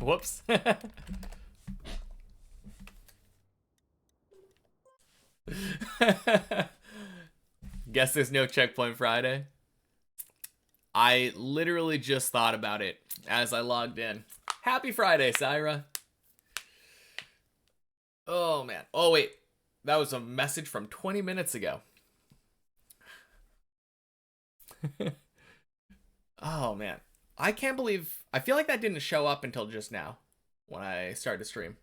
Whoops. Guess there's no Checkpoint Friday. I literally just thought about it as I logged in. Happy Friday, Syra. Oh, man. Oh, wait. That was a message from 20 minutes ago. Oh, man. I can't believe... I feel like that didn't show up until just now when I started to stream.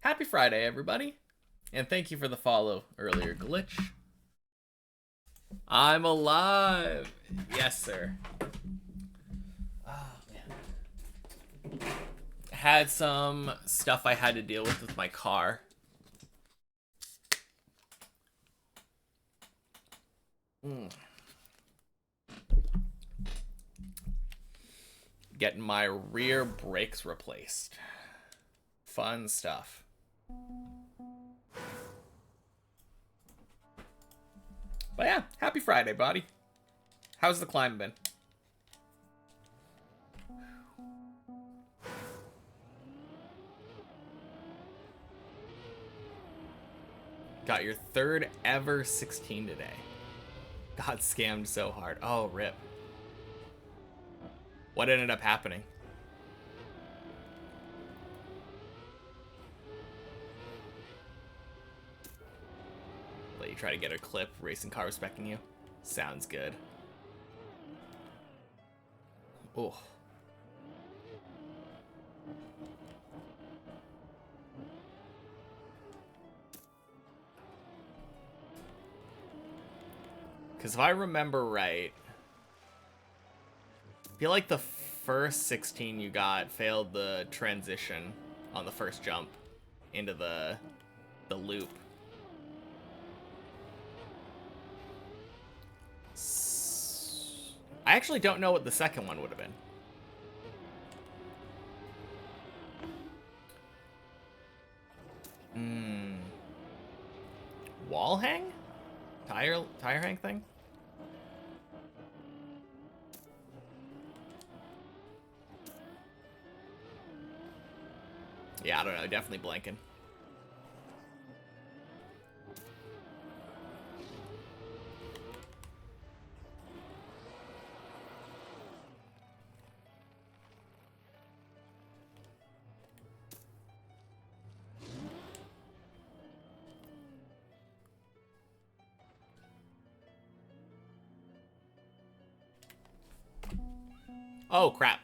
Happy Friday, everybody. And thank you for the follow earlier, Glitch. I'm alive. Yes, sir. Oh, man. Had some stuff I had to deal with my car. Getting my rear brakes replaced. Fun stuff. But yeah, happy Friday, buddy. How's the climb been? Got your third ever 16 today. Got scammed so hard. Oh, rip. What ended up happening? Let you try to get a clip, racing car respecting you. Sounds good. Oh. Because if I remember right, I feel like the first 16 you got failed the transition on the first jump into the loop. I actually don't know what the second one would have been. Wall hang? Tire hang thing? Yeah, I don't know. Definitely blanking. Oh, crap.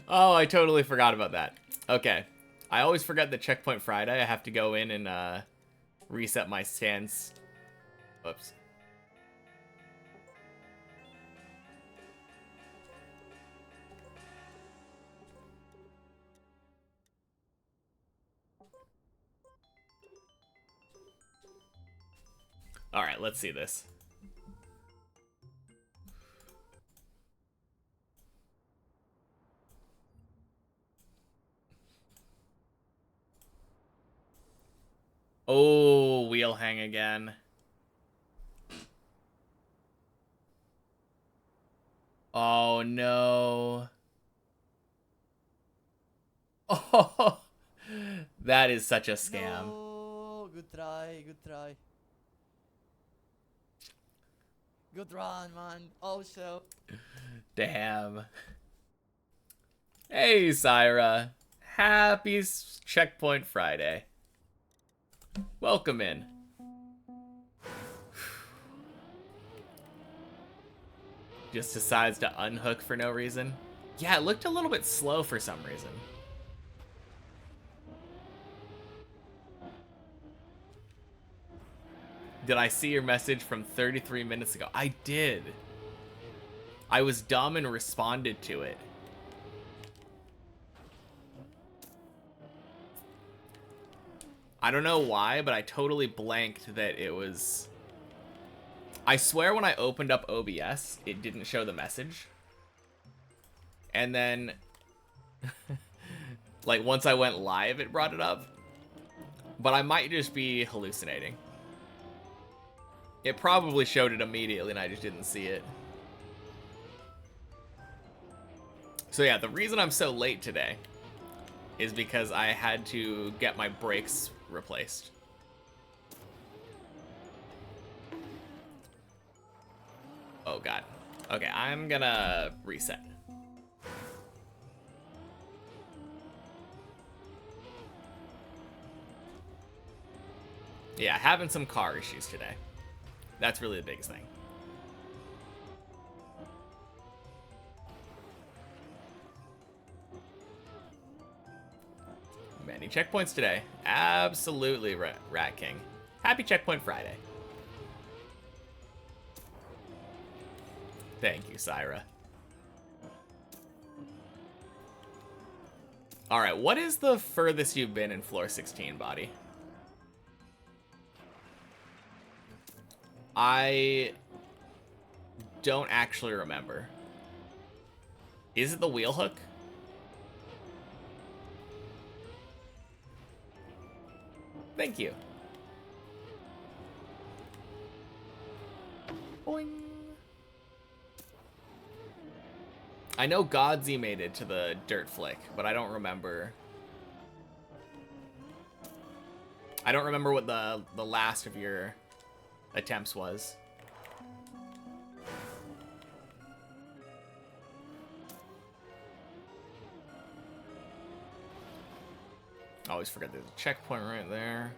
Oh, I totally forgot about that. Okay. I always forget that Checkpoint Friday. I have to go in and reset my stance. Whoops. Alright, let's see this. Oh, wheel hang again. Oh, no. Oh, that is such a scam. No, good try, good try. Good run, man. Also. Damn. Hey, Syra. Happy Checkpoint Friday. Welcome in. Just decides to unhook for no reason. Yeah, it looked a little bit slow for some reason. Did I see your message from 33 minutes ago? I did. I was dumb and responded to it. I don't know why, but I totally blanked that it was... I swear when I opened up OBS, it didn't show the message. And then... like, once I went live, it brought it up. But I might just be hallucinating. It probably showed it immediately and I just didn't see it. So yeah, the reason I'm so late today is because I had to get my brakes replaced. Oh god. Okay, I'm gonna reset. Yeah, having some car issues today. That's really the biggest thing. Many checkpoints today. Absolutely, Rat King. Happy Checkpoint Friday. Thank you, Syra. Alright, what is the furthest you've been in floor 16, Body? I don't actually remember. Is it the wheel hook? Thank you. Boing. I know Godsy made it to the dirt flick, but I don't remember. I don't remember what the last of your attempts was. I always forget there's a checkpoint right there.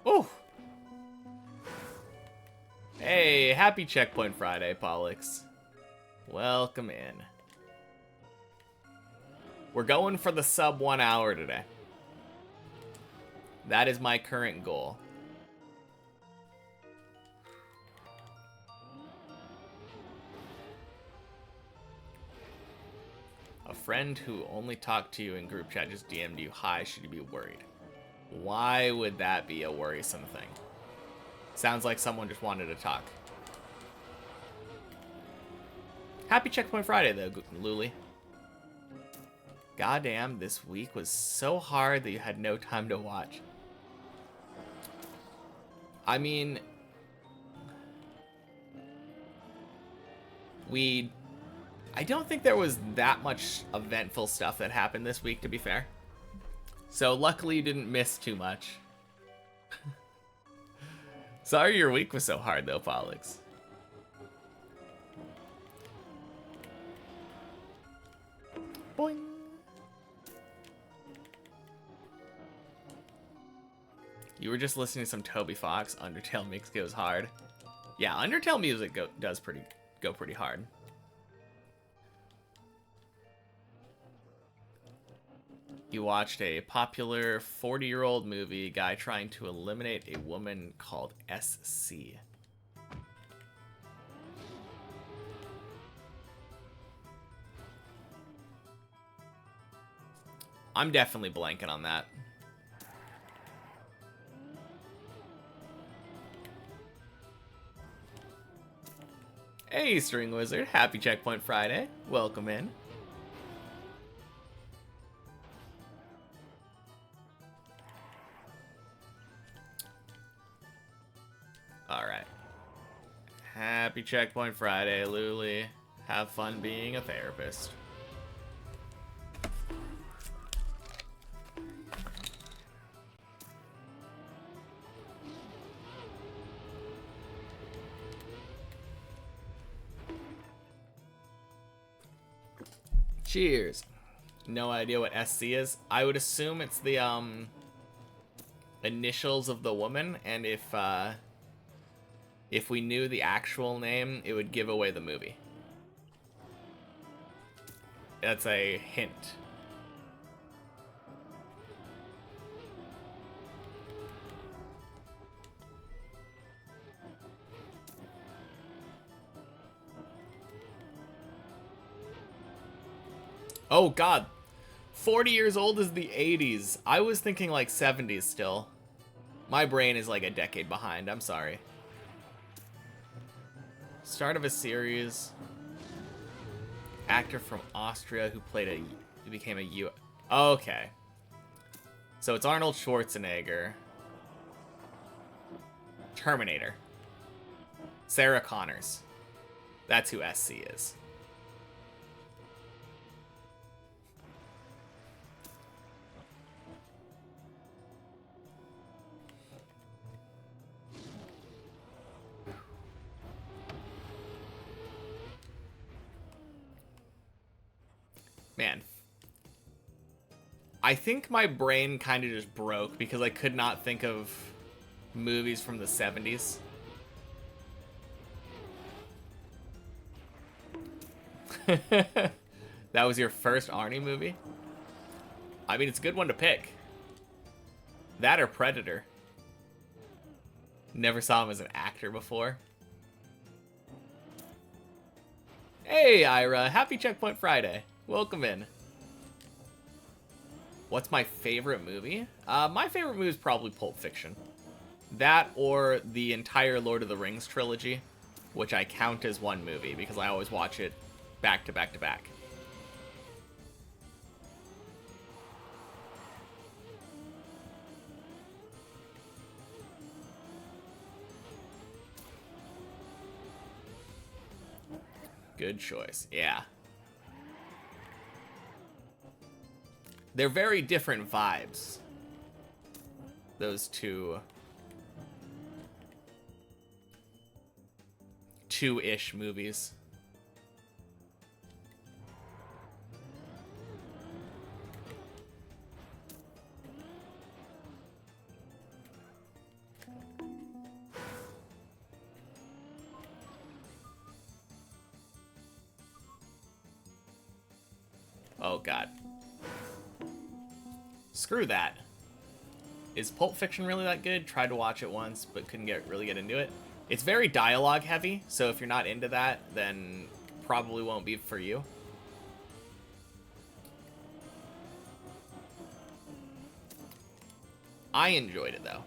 Oh! Hey, happy Checkpoint Friday, Pollux. Welcome in. We're going for the sub 1 hour today. That is my current goal. A friend who only talked to you in group chat just DM'd you, hi, should you be worried? Why would that be a worrisome thing? Sounds like someone just wanted to talk. Happy Checkpoint Friday, though, Luli. Goddamn, this week was so hard that you had no time to watch. I mean, I don't think there was that much eventful stuff that happened this week, to be fair. So luckily you didn't miss too much. Sorry your week was so hard though, Pollux. Boing. You were just listening to some Toby Fox. Undertale mix goes hard. Yeah, Undertale music does go pretty hard. You watched a popular 40-year-old movie, guy trying to eliminate a woman called SC. I'm definitely blanking on that. Hey, String Wizard. Happy Checkpoint Friday. Welcome in. Alright. Happy Checkpoint Friday, Luli. Have fun being a therapist. Cheers. No idea what SC is. I would assume it's the initials of the woman, and if we knew the actual name, it would give away the movie. That's a hint. Oh god. 40 years old is the 80s. I was thinking like 70s still. My brain is like a decade behind. I'm sorry. Start of a series. actor from Austria who became a U. Okay. So it's Arnold Schwarzenegger. Terminator. Sarah Connors. That's who SC is. Man. I think my brain kind of just broke because I could not think of movies from the 70s. That was your first Arnie movie? I mean, it's a good one to pick. That or Predator. Never saw him as an actor before. Hey, Ira. Happy Checkpoint Friday. Welcome in. What's my favorite movie? My favorite movie is probably Pulp Fiction. That or the entire Lord of the Rings trilogy, which I count as one movie because I always watch it back to back to back. Good choice. Yeah. They're very different vibes. Those two-ish movies. Oh, God. Screw that. Is Pulp Fiction really that good? Tried to watch it once, but couldn't really get into it. It's very dialogue heavy, so if you're not into that, then probably won't be for you. I enjoyed it, though.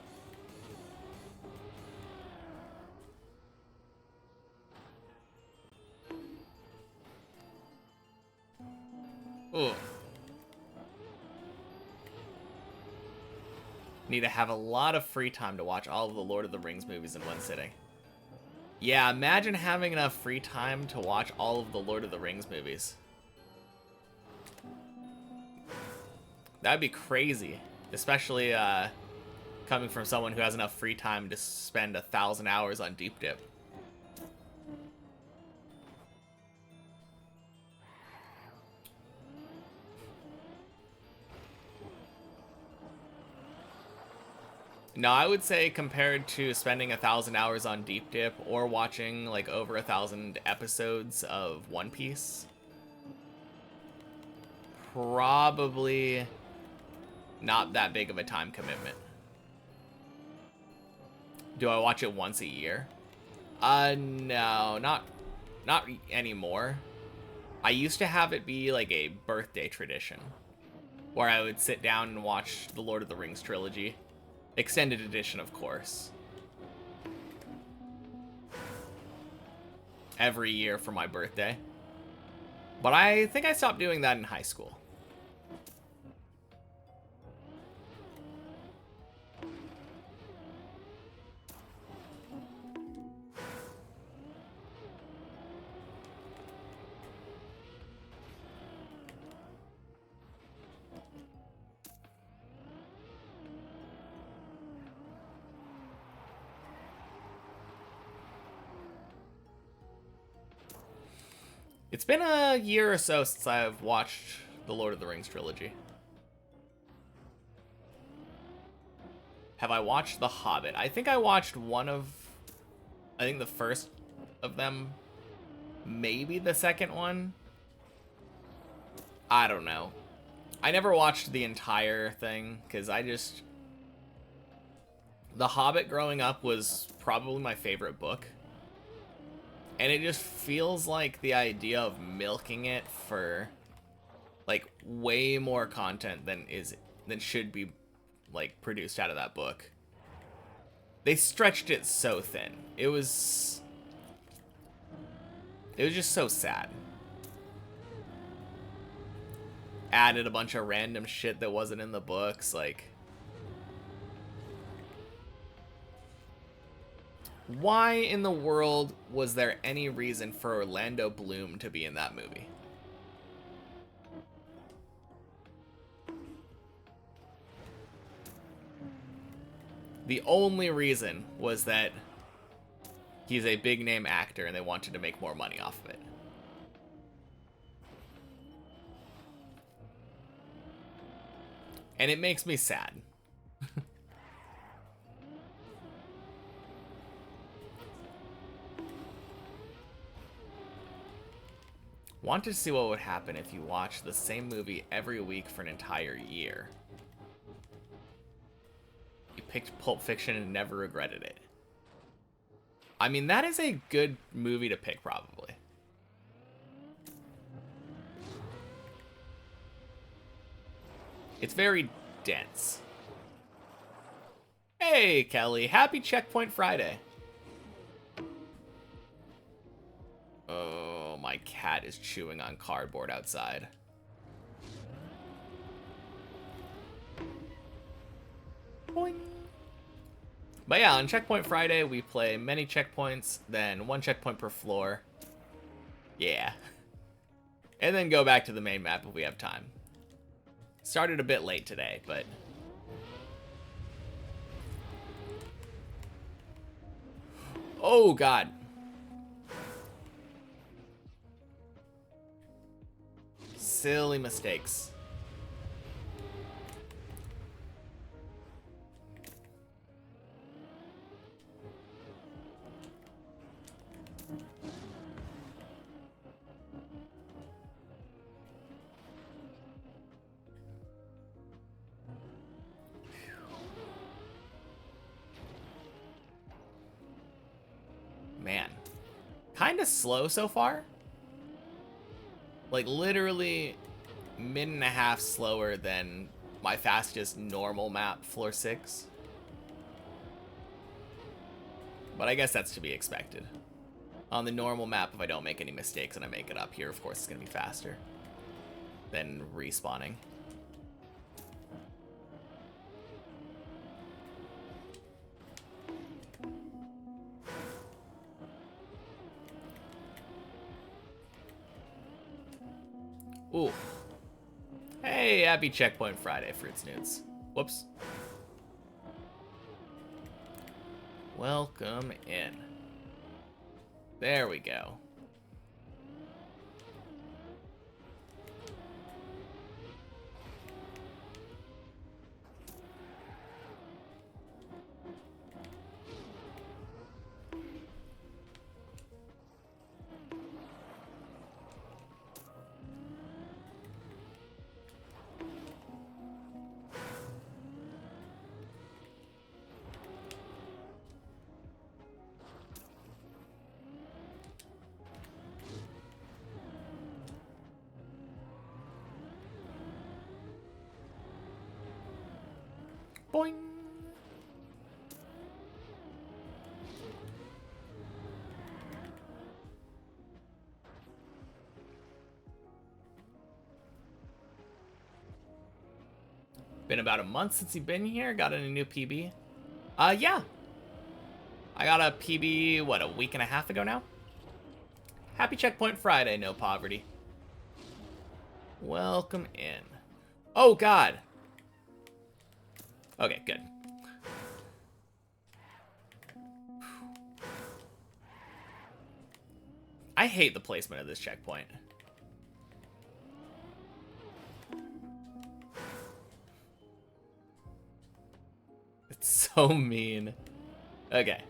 Ooh. Need to have a lot of free time to watch all of the Lord of the Rings movies in one sitting. Yeah, imagine having enough free time to watch all of the Lord of the Rings movies. That'd be crazy. Especially coming from someone who has enough free time to spend 1,000 hours on Deep Dip. No, I would say compared to spending 1,000 hours on Deep Dip or watching like over 1,000 episodes of One Piece, probably not that big of a time commitment. Do I watch it once a year? No, not anymore. I used to have it be like a birthday tradition where I would sit down and watch the Lord of the Rings trilogy. Extended edition, of course. Every year for my birthday. But I think I stopped doing that in high school. It's been a year or so since I've watched the Lord of the Rings trilogy. Have I watched The Hobbit? I think I watched I think the first of them. Maybe the second one? I don't know. I never watched the entire thing, because The Hobbit growing up was probably my favorite book. And it just feels like the idea of milking it for like way more content than should be like produced out of that book. They stretched it so thin. It was just so sad. added a bunch of random shit that wasn't in the books. Like, why in the world was there any reason for Orlando Bloom to be in that movie? The only reason was that he's a big name actor and they wanted to make more money off of it. And it makes me sad. Wanted to see what would happen if you watched the same movie every week for an entire year. You picked Pulp Fiction and never regretted it. I mean, that is a good movie to pick, probably. It's very dense. Hey, Kelly. Happy Checkpoint Friday. Oh, my cat is chewing on cardboard outside. Boing. But yeah, on Checkpoint Friday, we play many checkpoints, then one checkpoint per floor. Yeah. And then go back to the main map if we have time. Started a bit late today, but... Oh, God. Silly mistakes. Man. Kind of slow so far. Like, literally minute and a half slower than my fastest normal map, floor 6. But I guess that's to be expected. On the normal map, if I don't make any mistakes and I make it up here, of course it's going to be faster than respawning. Ooh. Hey, happy Checkpoint Friday, Fruits Nudes. Whoops. Welcome in. There we go. Boing. Been about a month since you've been here. Got a new PB. Yeah. I got a PB, what, a week and a half ago now? Happy Checkpoint Friday, no poverty. Welcome in. Oh, God. Okay, good. I hate the placement of this checkpoint. It's so mean. Okay.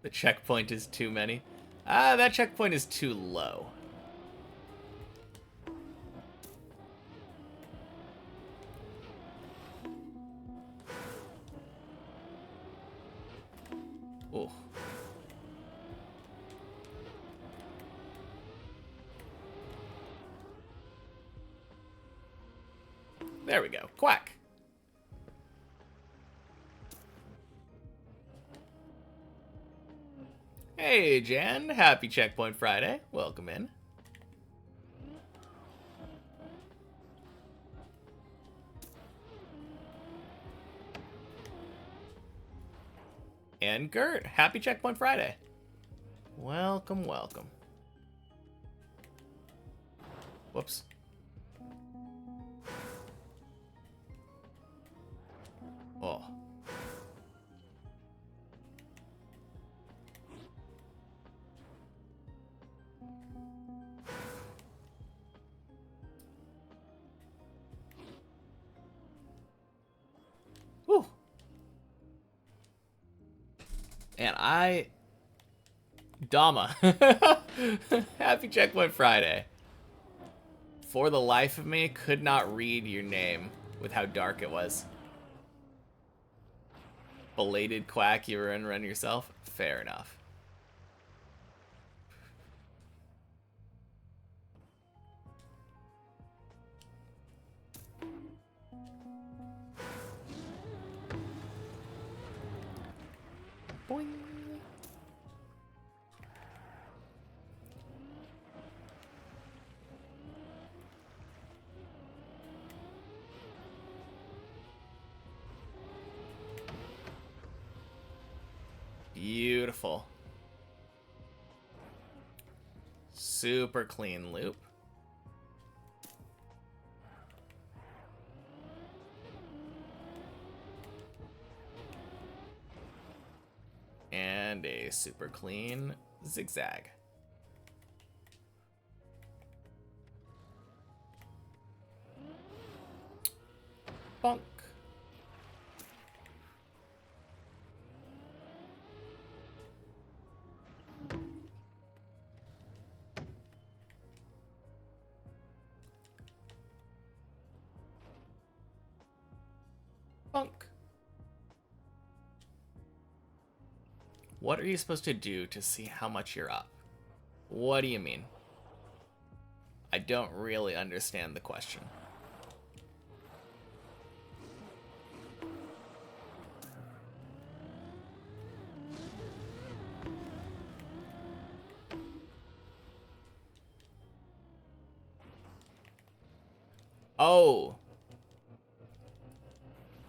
The checkpoint is too many. That checkpoint is too low. Oh. There we go. Quack. Hey, Jan. Happy Checkpoint Friday. Welcome in. And Gert. Happy Checkpoint Friday. Welcome, welcome. Whoops. Oh. Whew. And Dama. Happy Checkpoint Friday. For the life of me, could not read your name with how dark it was. Belated Quack, you were in run yourself? Fair enough. Boing. Beautiful. Super clean loop. And a super clean zigzag. Bonk. Bonk. What are you supposed to do to see how much you're up? What do you mean? I don't really understand the question. Oh.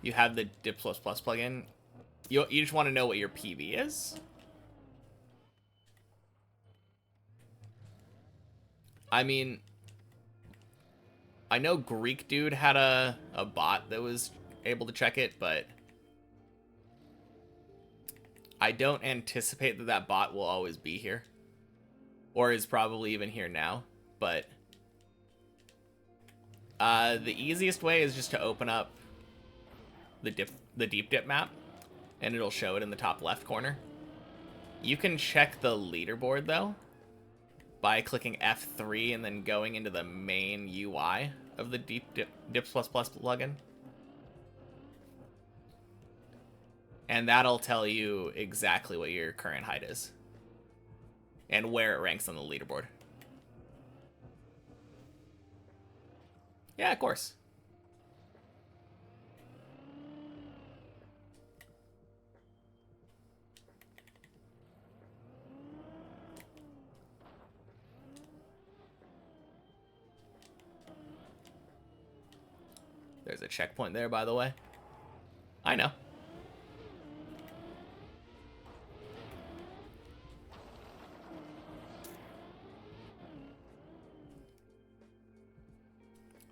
You have the Dip++ plugin. You just want to know what your PV is? I mean, I know Greek Dude had a bot that was able to check it, but I don't anticipate that that bot will always be here. Or is probably even here now, but the easiest way is just to open up the deep dip map, and it'll show it in the top left corner. You can check the leaderboard though by clicking F3 and then going into the main UI of the Dip plugin. And that'll tell you exactly what your current height is and where it ranks on the leaderboard. Yeah, of course. There's a checkpoint there, by the way. I know.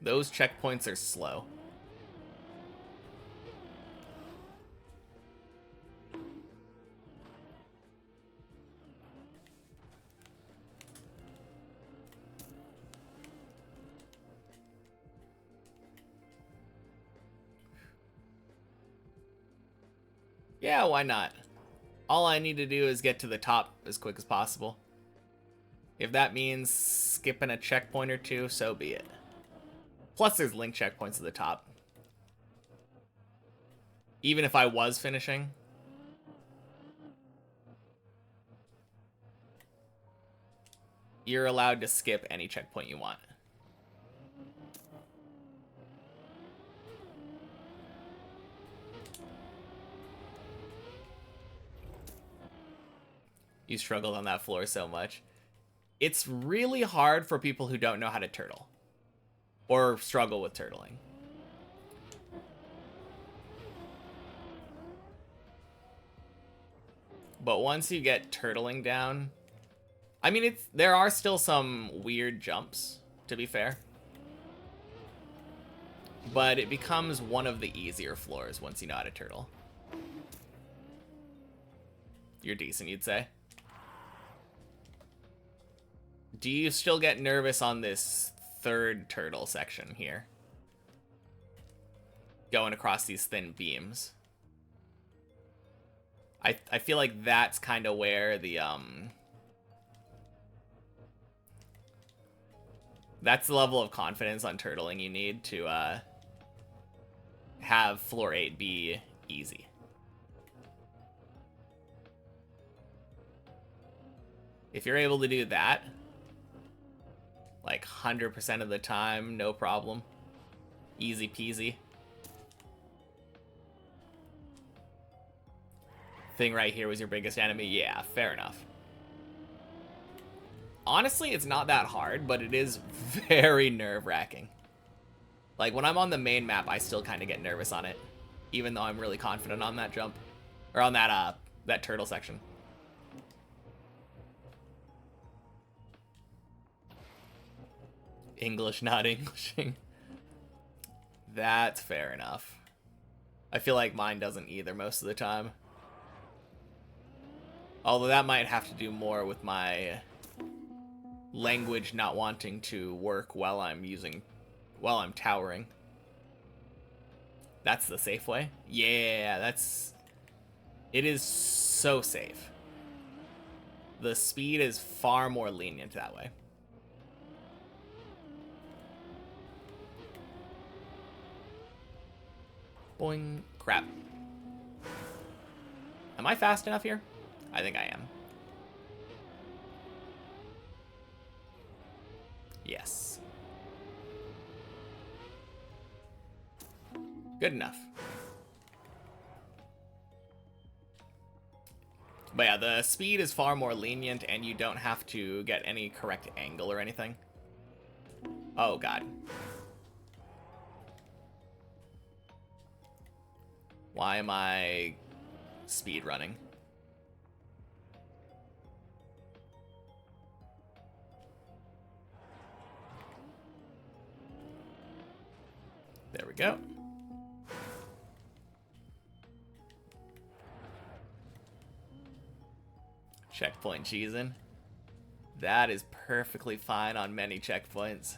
Those checkpoints are slow. Yeah, why not? All I need to do is get to the top as quick as possible. If that means skipping a checkpoint or two, so be it. Plus, there's link checkpoints at the top. Even if I was finishing. You're allowed to skip any checkpoint you want. You struggled on that floor so much. It's really hard for people who don't know how to turtle. Or struggle with turtling. But once you get turtling down... I mean, there are still some weird jumps, to be fair. But it becomes one of the easier floors once you know how to turtle. You're decent, you'd say. Do you still get nervous on this third turtle section here? Going across these thin beams. I feel like that's kind of where the, that's the level of confidence on turtling you need to, have floor 8 be easy. If you're able to do that, like 100% of the time, no problem. Easy peasy. Thing right here was your biggest enemy? Yeah, fair enough. Honestly, it's not that hard, but it is very nerve-wracking. Like, when I'm on the main map, I still kind of get nervous on it. Even though I'm really confident on that jump. Or on that, that turtle section. English, not Englishing. That's fair enough. I feel like mine doesn't either most of the time. Although that might have to do more with my language not wanting to work while I'm towering. That's the safe way? Yeah, it is so safe. The speed is far more lenient that way. Boing. Crap. Am I fast enough here? I think I am. Yes. Good enough. But yeah, the speed is far more lenient and you don't have to get any correct angle or anything. Oh god. Why am I speed running? There we go. Checkpoint cheesing. That is perfectly fine on many checkpoints.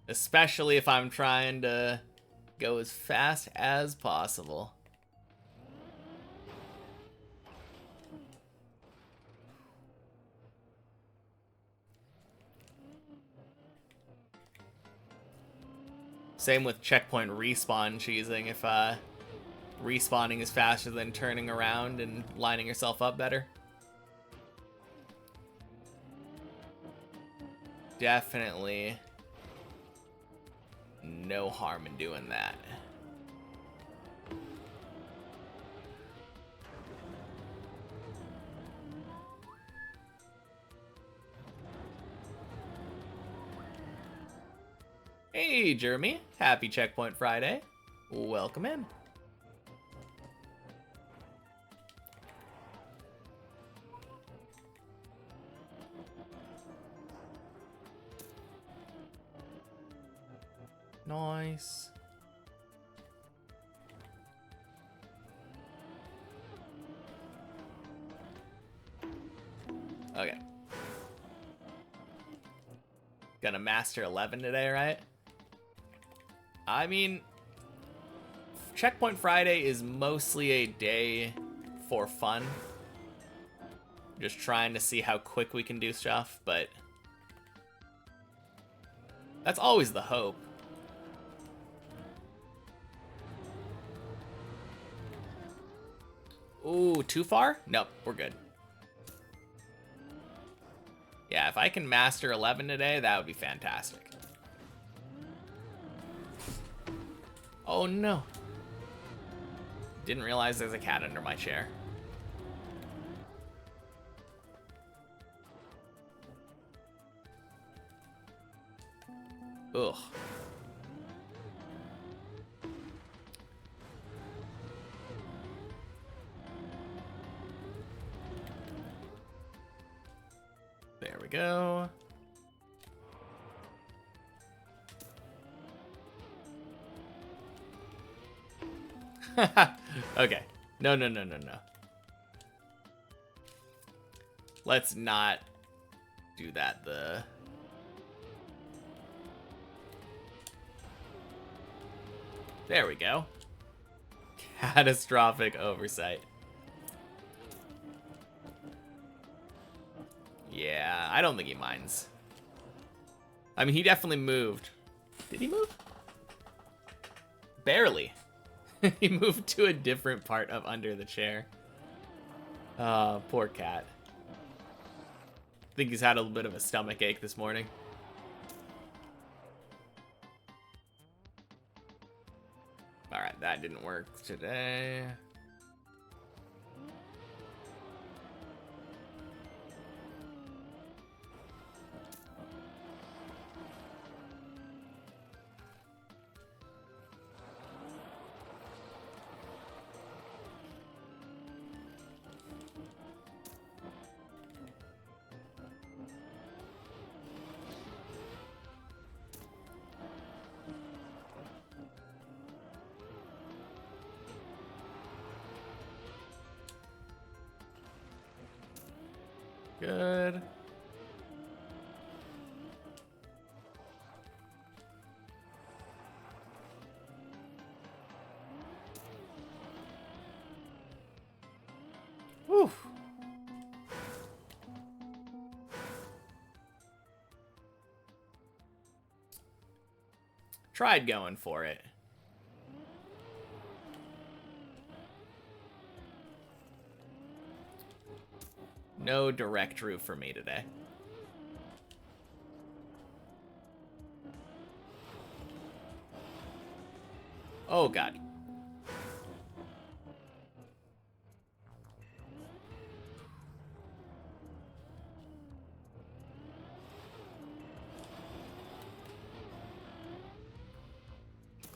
Especially if I'm trying to go as fast as possible. Same with checkpoint respawn cheesing. If respawning is faster than turning around and lining yourself up better. Definitely no harm in doing that. Hey, Jeremy. Happy Checkpoint Friday. Welcome in. Nice. Okay. Gonna master 11 today, right? I mean, Checkpoint Friday is mostly a day for fun. Just trying to see how quick we can do stuff, but that's always the hope. Ooh, too far? Nope, we're good. Yeah, if I can master 11 today, that would be fantastic. Oh no. Didn't realize there's a cat under my chair. Ugh. There we go. Okay. No, no, no, no, no. Let's not do that. There we go. Catastrophic oversight. Yeah, I don't think he minds. I mean, he definitely moved. Did he move? Barely. He moved to a different part of under the chair. Poor cat. I think he's had a little bit of a stomach ache this morning. Alright, that didn't work today. Good. Whew. Tried going for it. No direct route for me today. Oh, God.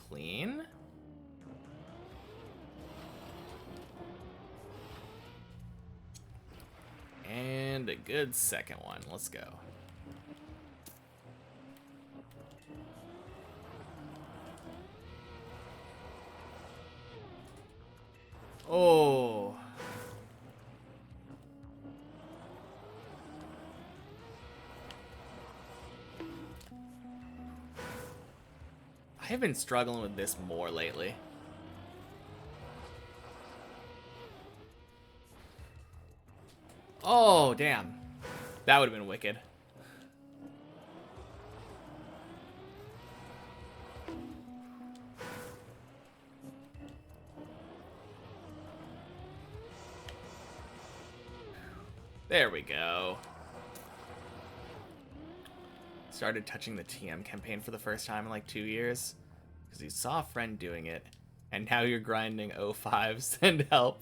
Clean. And a good second one. Let's go. Oh. I have been struggling with this more lately. Oh, damn. That would have been wicked. There we go. Started touching the TM campaign for the first time in like 2 years because you saw a friend doing it, and now you're grinding 05s and help.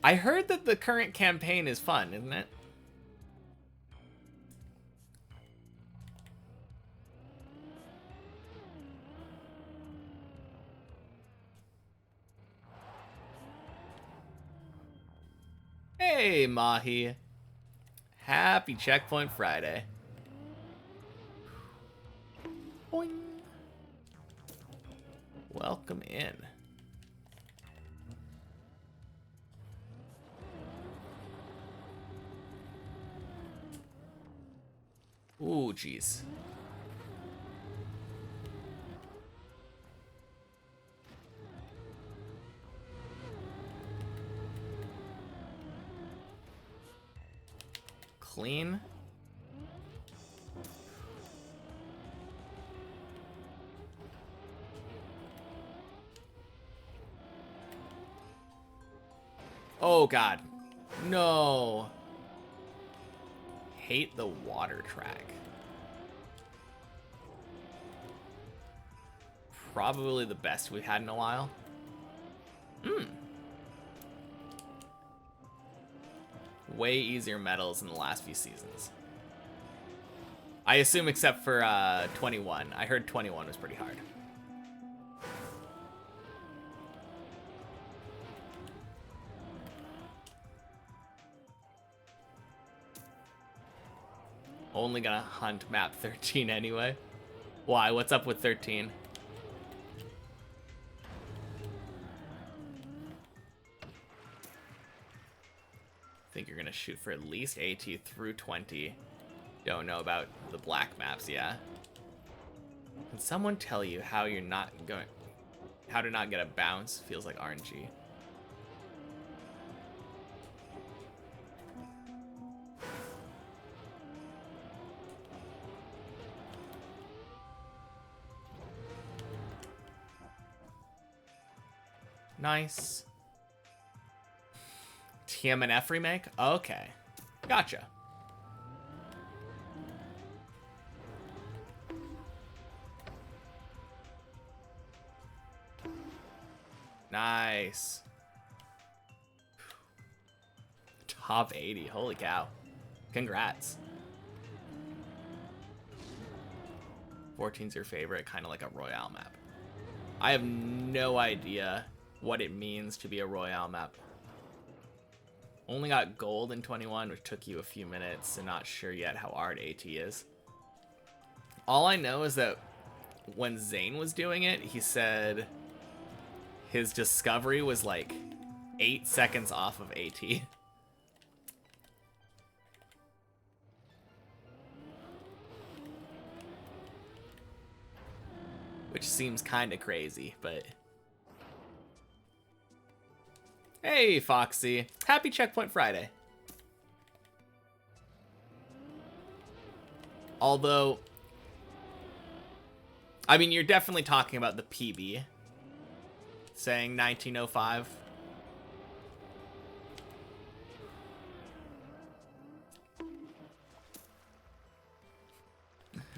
I heard that the current campaign is fun, isn't it? Hey, Mahi. Happy Checkpoint Friday. Boing. Welcome in. Ooh, jeez. Clean. Oh, God. No. Hate the water track. Probably the best we've had in a while. Way easier medals in the last few seasons. I assume except for 21. I heard 21 was pretty hard. Only gonna hunt map 13 anyway. Why? What's up with 13? Think you're gonna shoot for at least AT through 20. Don't know about the black maps, yeah. Can someone tell you how you're not going, how to not get a bounce? Feels like RNG. Nice. TMNF remake? Okay. Gotcha. Nice. Top 80. Holy cow. Congrats. 14's your favorite, kind of like a Royale map. I have no idea what it means to be a Royale map. Only got gold in 21, which took you a few minutes, and not sure yet how hard AT is. All I know is that when Zane was doing it, he said his discovery was like 8 seconds off of AT. Which seems kind of crazy, but... Hey, Foxy. Happy Checkpoint Friday. Although... I mean, you're definitely talking about the PB. Saying 1905.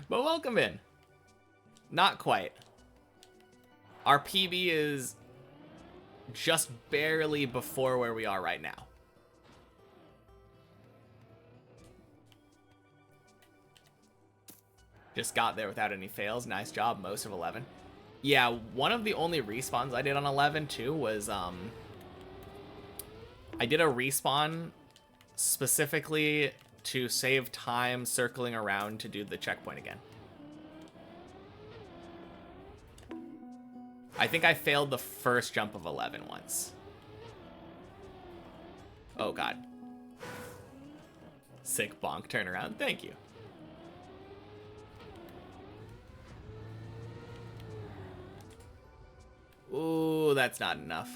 But welcome in. Not quite. Our PB is just barely before where we are right now. Just got there without any fails. Nice job, most of 11. Yeah, one of the only respawns I did on 11 too was I did a respawn specifically to save time circling around to do the checkpoint again. I think I failed the first jump of 11 once. Oh god. Sick bonk turnaround, thank you. Ooh, that's not enough.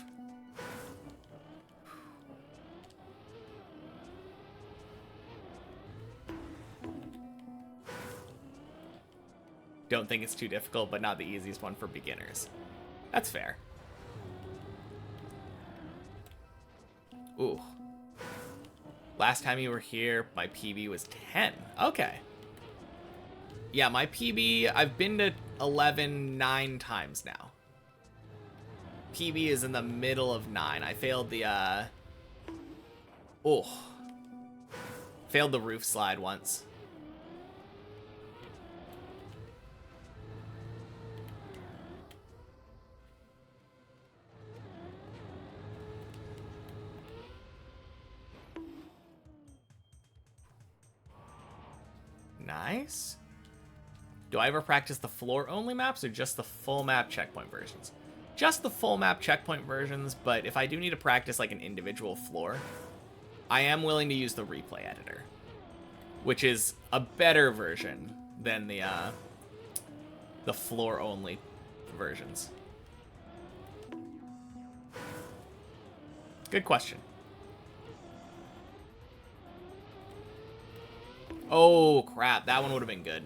Don't think it's too difficult, but not the easiest one for beginners. That's fair. Ooh. Last time you were here, my PB was 10. Okay. Yeah, my PB, I've been to 11 9 times now. PB is in the middle of 9. I failed the, oh. Failed the roof slide once. Nice. Do I ever practice the floor-only maps or just the full map checkpoint versions? Just the full map checkpoint versions, but if I do need to practice like an individual floor, I am willing to use the replay editor, which is a better version than the floor-only versions. Good question. Oh, crap. That one would have been good.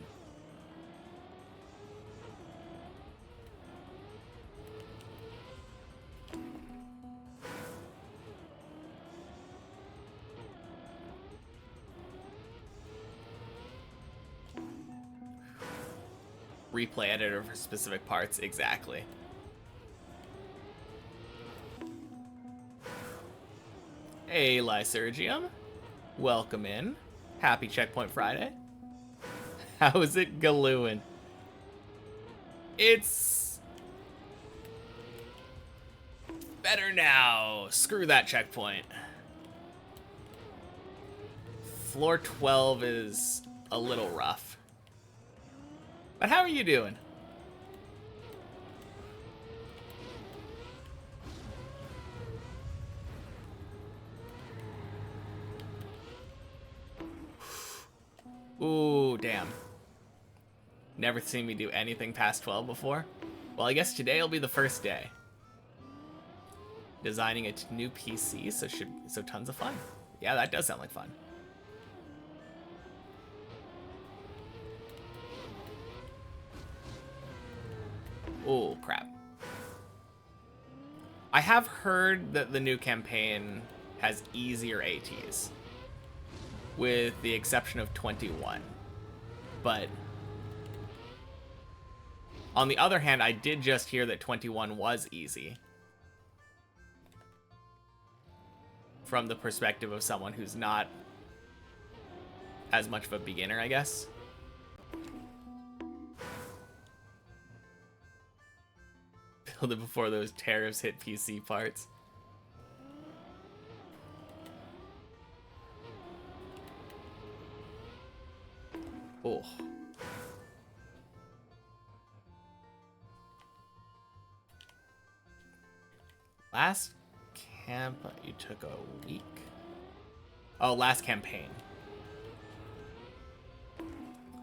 Replay editor for specific parts. Exactly. Hey, Lysurgium. Welcome in. Happy Checkpoint Friday. How's it galooing? It's better now. Screw that checkpoint. Floor 12 is a little rough. But how are you doing? Ooh, damn. Never seen me do anything past 12 before. Well, I guess today will be the first day. Designing a new PC, so tons of fun. Yeah, that does sound like fun. Oh, crap. I have heard that the new campaign has easier ATs, with the exception of 21. But on the other hand, I did just hear that 21 was easy. From the perspective of someone who's not as much of a beginner, I guess. Build it before those tariffs hit PC parts. Oh. Last camp, you took a week? Oh, last campaign.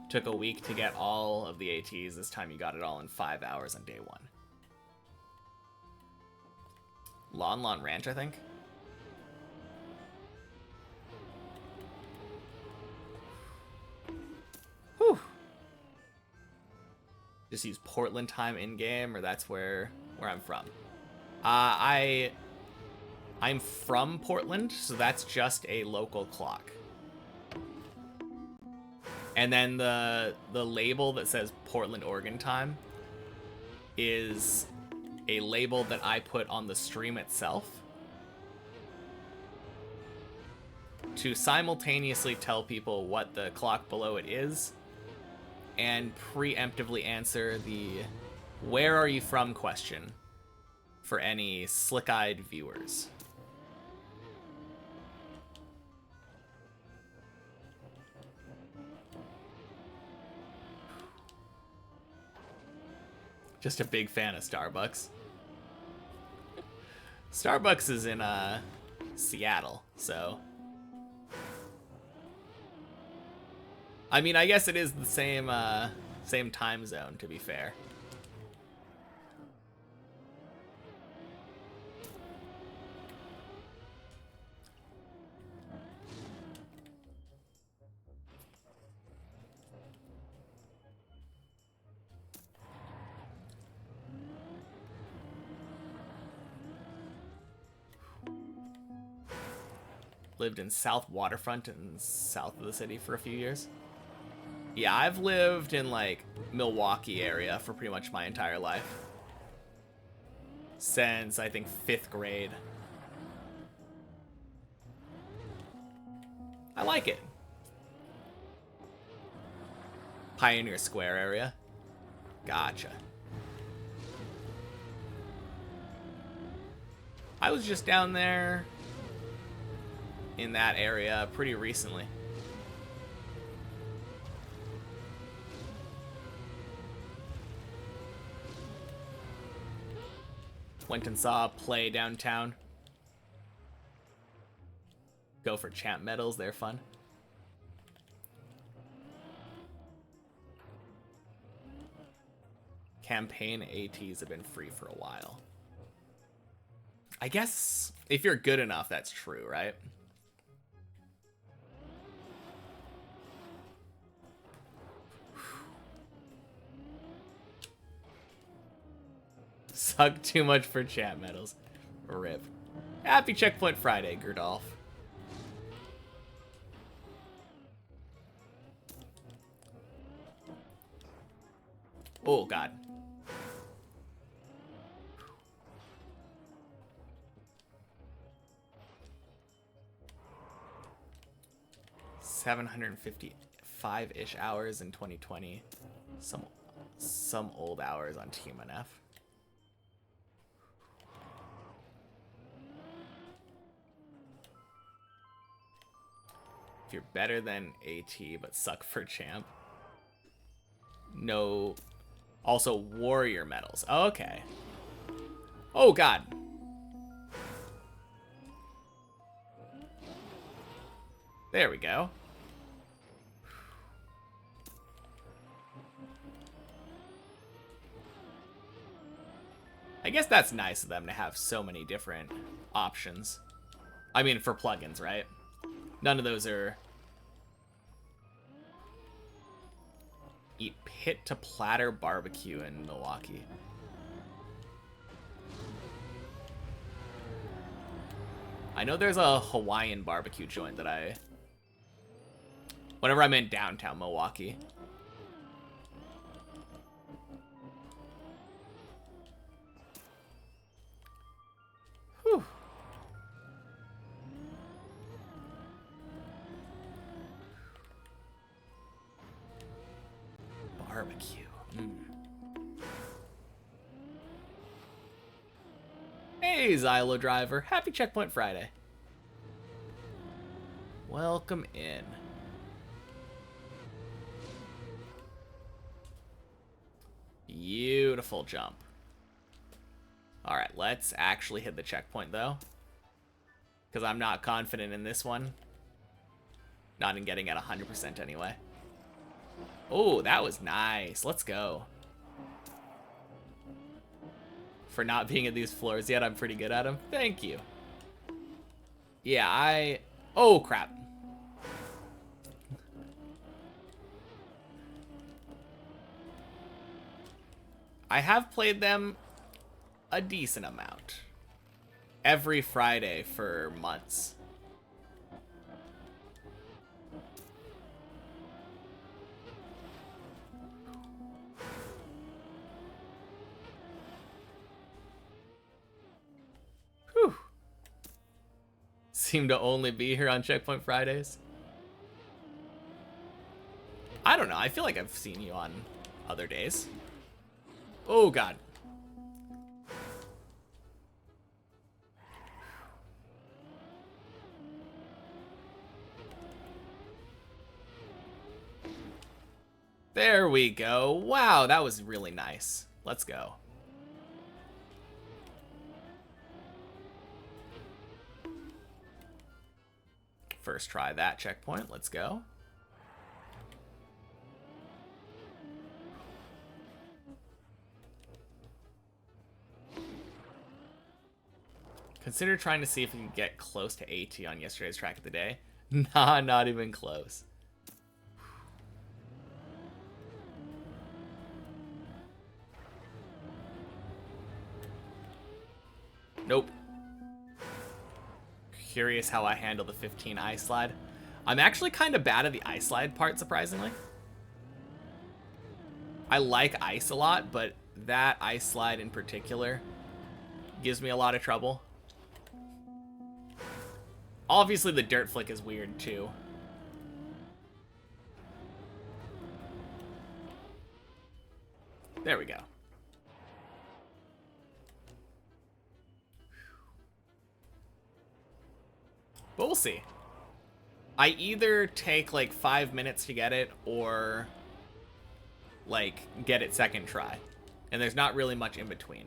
Took a week to get all of the ATs. This time you got it all in 5 hours on day 1. Lon Ranch, I think. Whew. Just use Portland time in game, or that's where I'm from. I'm from Portland, so that's just a local clock. And then the label that says Portland, Oregon time is a label that I put on the stream itself to simultaneously tell people what the clock below it is and preemptively answer the "where are you from" question for any slick-eyed viewers. Just a big fan of Starbucks. Starbucks is in Seattle, so I mean, I guess it is the same time zone, to be fair. Lived in South Waterfront and south of the city for a few years. Yeah, I've lived in, like, Milwaukee area for pretty much my entire life. Since, I think, 5th grade. I like it. Pioneer Square area. Gotcha. I was just down there in that area pretty recently. Went and saw a play downtown. Go for champ medals, they're fun. Campaign ATs have been free for a while. I guess if you're good enough, that's true, right? Suck too much for champ medals. Rip. Happy Checkpoint Friday, Gerdolf. Oh, God. $755 5-ish hours in 2020. Some old hours on TMNF. If you're better than AT but suck for champ. No. Also warrior medals. Okay. Oh god. There we go. I guess that's nice of them to have so many different options. I mean, for plugins, right? None of those are... Eat pit to platter barbecue in Milwaukee. I know there's a Hawaiian barbecue joint that I... Whenever I'm in downtown Milwaukee. Whew. Barbecue. Hey, Xylo Driver. Happy Checkpoint Friday. Welcome in. Beautiful jump. Alright, let's actually hit the checkpoint, though. Because I'm not confident in this one. Not in getting at 100% anyway. Oh, that was nice. Let's go. For not being at these floors yet, I'm pretty good at them. Thank you. Yeah, oh, crap. I have played them a decent amount. Every Friday for months. Whew. Seem to only be here on Checkpoint Fridays. I don't know. I feel like I've seen you on other days. Oh, God. There we go. Wow, that was really nice. Let's go. First try that checkpoint. Let's go. Consider trying to see if we can get close to AT on yesterday's track of the day. Nah, not even close. Nope. Curious how I handle the 15 ice slide. I'm actually kind of bad at the ice slide part, surprisingly. I like ice a lot, but that ice slide in particular gives me a lot of trouble. Obviously, the dirt flick is weird, too. There we go. But we'll see. I either take, like, 5 minutes to get it, or, like, get it second try. And there's not really much in between.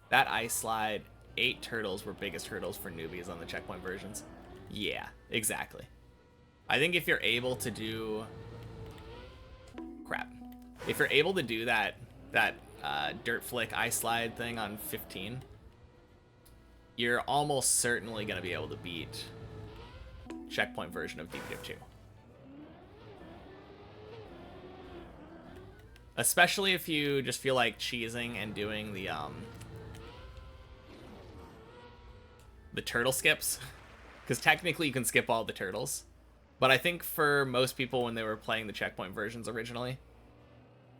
That ice slide... 8 turtles were biggest hurdles for newbies on the checkpoint versions. Yeah, exactly. I think if you're able to do... Crap. If you're able to do that dirt flick ice slide thing on 15, you're almost certainly going to be able to beat checkpoint version of DPF 2. Especially if you just feel like cheesing and doing the turtle skips, because technically you can skip all the turtles, but I think for most people when they were playing the checkpoint versions originally,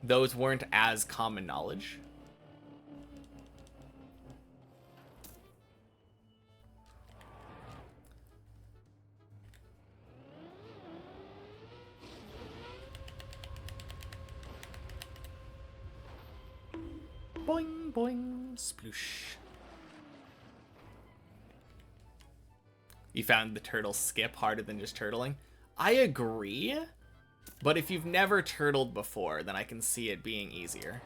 those weren't as common knowledge. Boing, boing, sploosh. You found the turtle skip harder than just turtling? I agree, but if you've never turtled before, then I can see it being easier.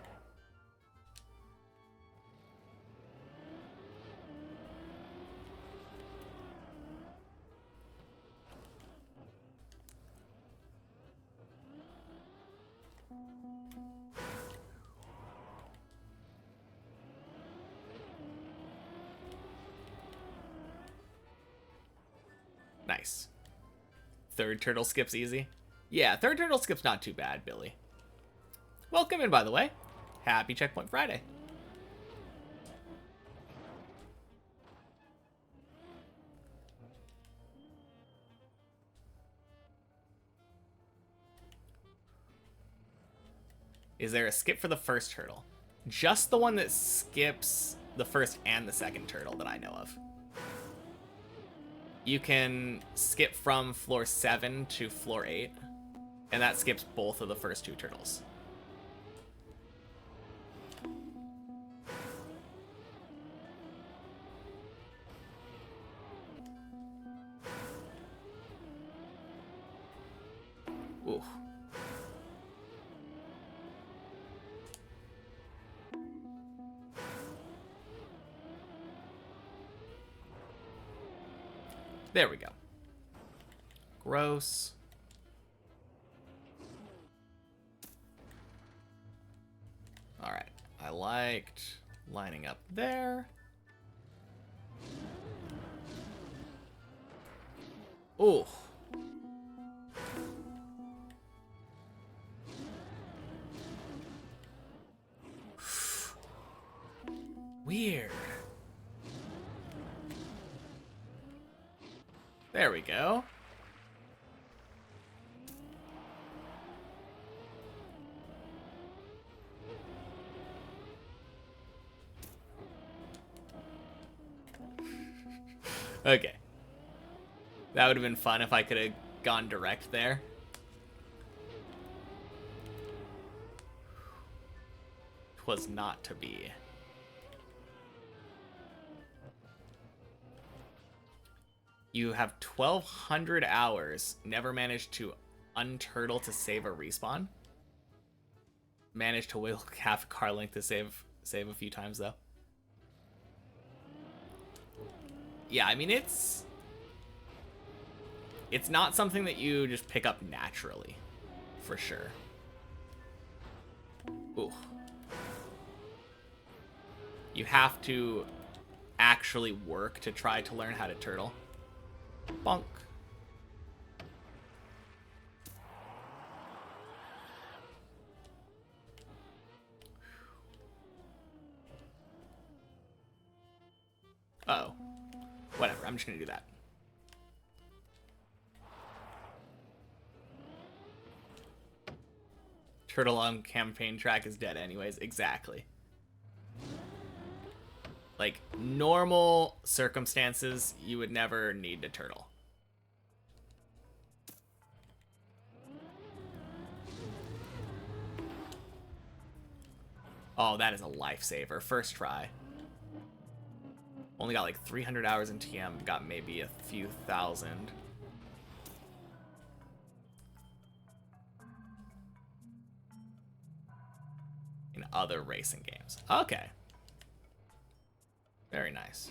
Nice. Third turtle skip's easy? Yeah, third turtle skip's not too bad, Billy. Welcome in, by the way. Happy Checkpoint Friday. Is there a skip for the first turtle? Just the one that skips the first and the second turtle that I know of. You can skip from floor 7 to floor 8, and that skips both of the first 2 turtles. Ooh. There we go. Gross. All right. I liked lining up there. Ooh. Weird. There we go. Okay. That would have been fun if I could have gone direct there. Was not to be. You have 1,200 hours. Never managed to unturtle to save a respawn. Managed to wiggle half a car length to save a few times though. Yeah, I mean it's not something that you just pick up naturally, for sure. Ooh. You have to actually work to try to learn how to turtle. Bonk. Uh-oh. Whatever, I'm just gonna do that. Turtle on campaign track is dead anyways. Exactly. Like, normal circumstances, you would never need to turtle. Oh, that is a lifesaver. First try. Only got like 300 hours in TM. Got maybe a few thousand. In other racing games. Okay. Very nice.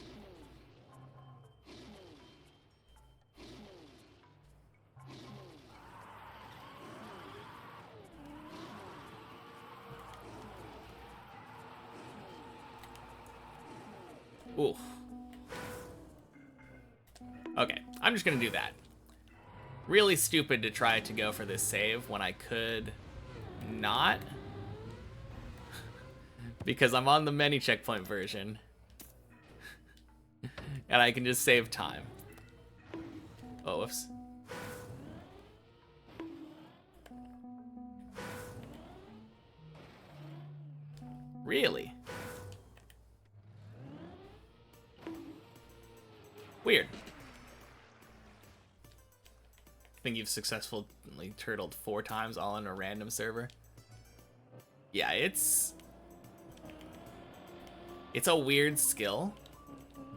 Oof. Okay, I'm just gonna do that. Really stupid to try to go for this save when I could not. Because I'm on the many checkpoint version. And I can just save time. Oh, whoops. Really? Weird. I think you've successfully turtled 4 times all on a random server. Yeah, it's It's a weird skill,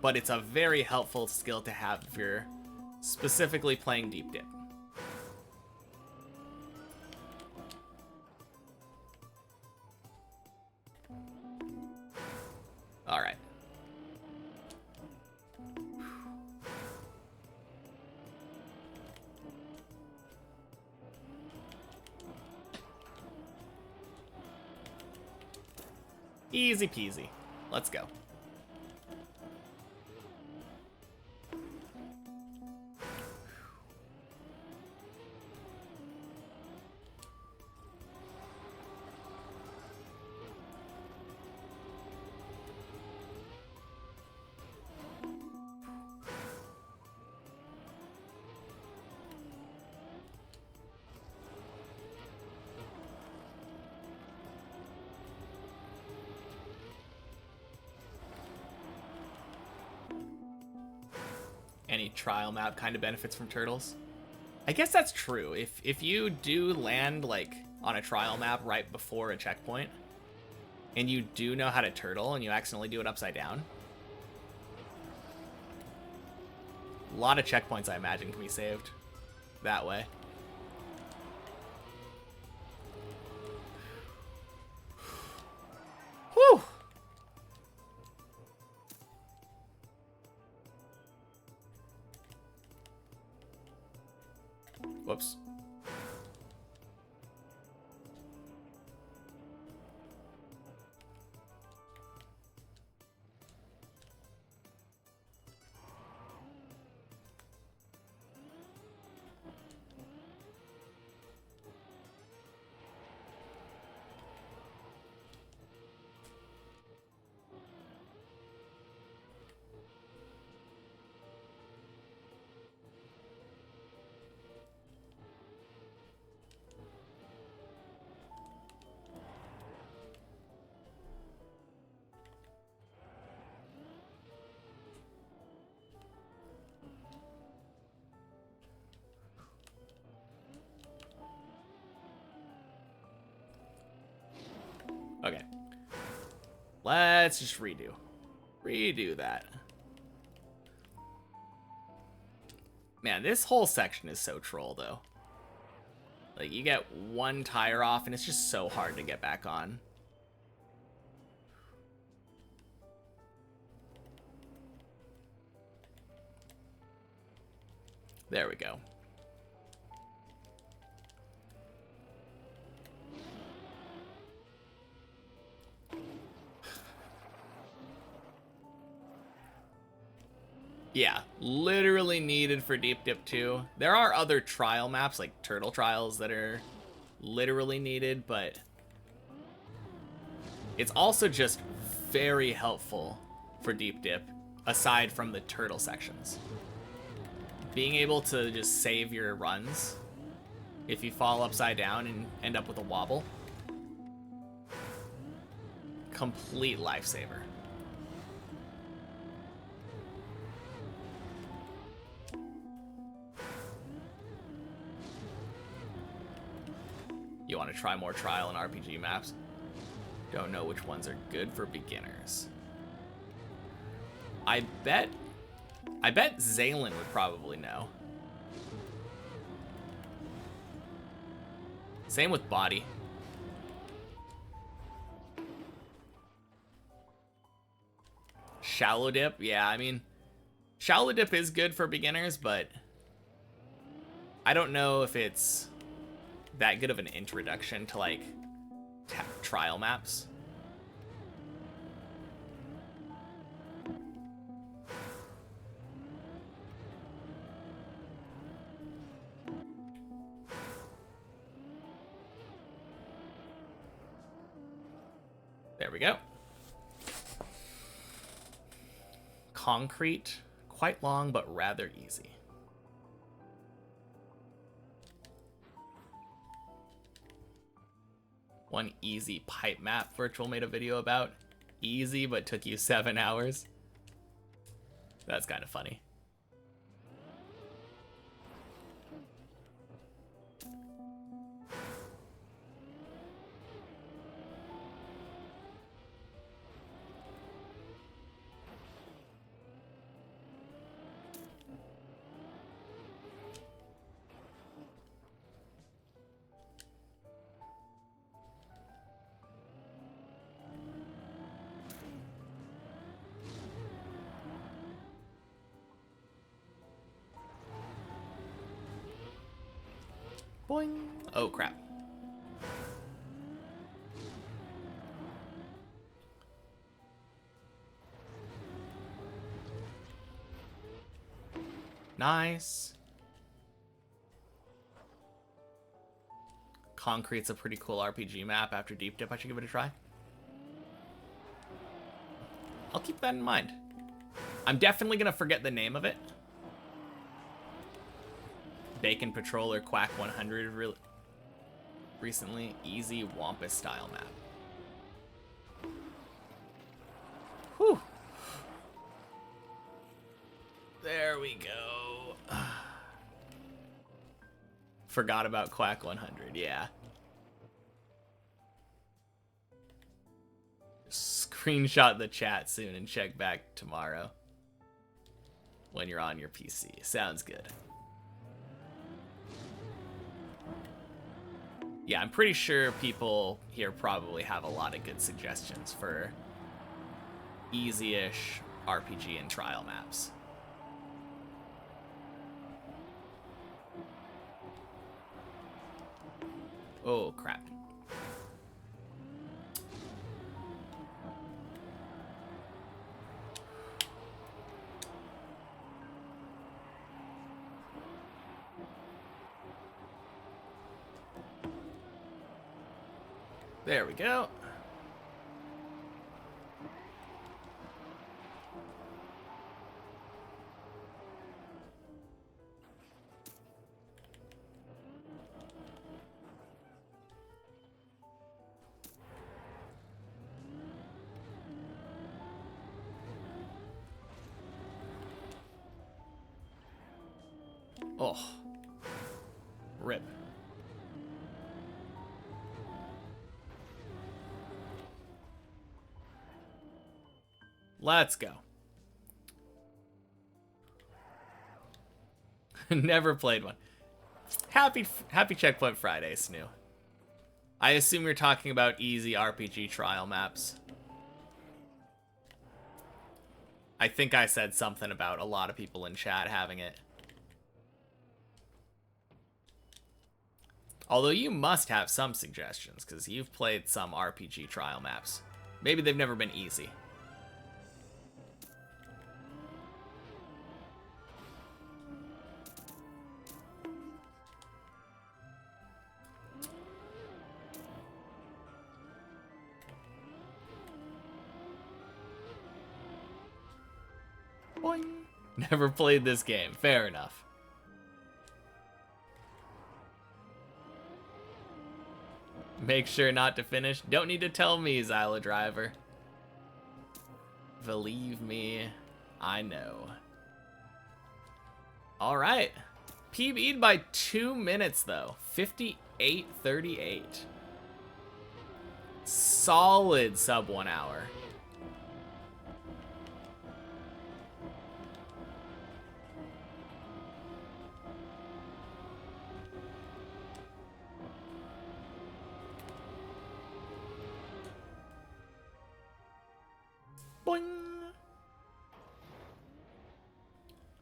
but it's a very helpful skill to have if you're specifically playing deep dip. All right. Easy peasy. Let's go. Any trial map kind of benefits from turtles? I guess that's true. If you do land like on a trial map right before a checkpoint, and you do know how to turtle and you accidentally do it upside down, a lot of checkpoints I imagine can be saved that way. Whew! Whoops. Okay. Let's just redo. Redo that. Man, this whole section is so troll, though. Like, you get one tire off, and it's just so hard to get back on. There we go. Yeah, literally needed for Deep Dip 2. There are other trial maps, like Turtle Trials, that are literally needed, but it's also just very helpful for Deep Dip, aside from the turtle sections. Being able to just save your runs if you fall upside down and end up with a wobble. Complete lifesaver. You want to try more trial and RPG maps? Don't know which ones are good for beginners. I bet Zaylin would probably know. Same with Body. Shallow Dip, yeah, I mean, Shallow Dip is good for beginners, but I don't know if it's that good of an introduction to, like, trial maps. There we go. Concrete, quite long, but rather easy. One easy pipe map Virtual made a video about. Easy, but took you 7 hours. That's kind of funny. Boing. Oh, crap. Nice. Concrete's a pretty cool RPG map. After Deep Dip, I should give it a try. I'll keep that in mind. I'm definitely going to forget the name of it. Bacon Patroller Quack 100 recently. Easy Wampus style map. Whew. There we go. Forgot about Quack 100, yeah. Screenshot the chat soon and check back tomorrow when you're on your PC. Sounds good. Yeah, I'm pretty sure people here probably have a lot of good suggestions for easy-ish RPG and trial maps. Oh, crap. There we go. Oh. Rip. Let's go. Never played one. Happy Checkpoint Friday, Snoo. I assume you're talking about easy RPG trial maps. I think I said something about a lot of people in chat having it. Although you must have some suggestions, because you've played some RPG trial maps. Maybe they've never been easy. Boing. Never played this game. Fair enough. Make sure not to finish. Don't need to tell me, Zyla Driver. Believe me, I know. All right. PB'd by 2 minutes, though. 58:38. Solid sub 1 hour. Boing.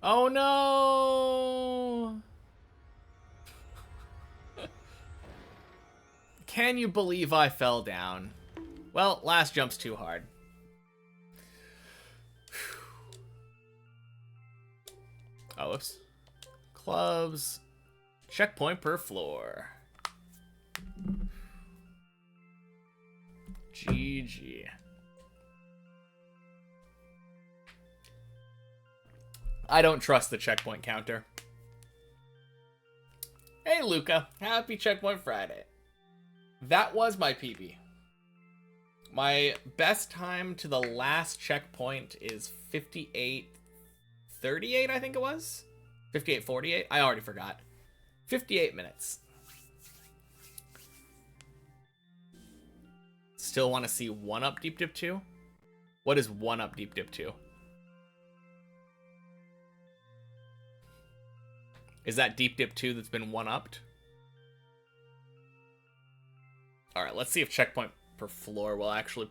Oh no! Can you believe I fell down? Well, last jump's too hard. Oh, whoops. Clubs. Checkpoint per floor. GG. I don't trust the checkpoint counter. Hey, Luca. Happy Checkpoint Friday. That was my PB. My best time to the last checkpoint is 58:38, I think it was? 58:48? I already forgot. 58 minutes. Still want to see 1-up Deep Dip 2? What is 1-up Deep Dip 2? Is that Deep Dip 2 that's been 1-upped? Alright, let's see if checkpoint per floor will actually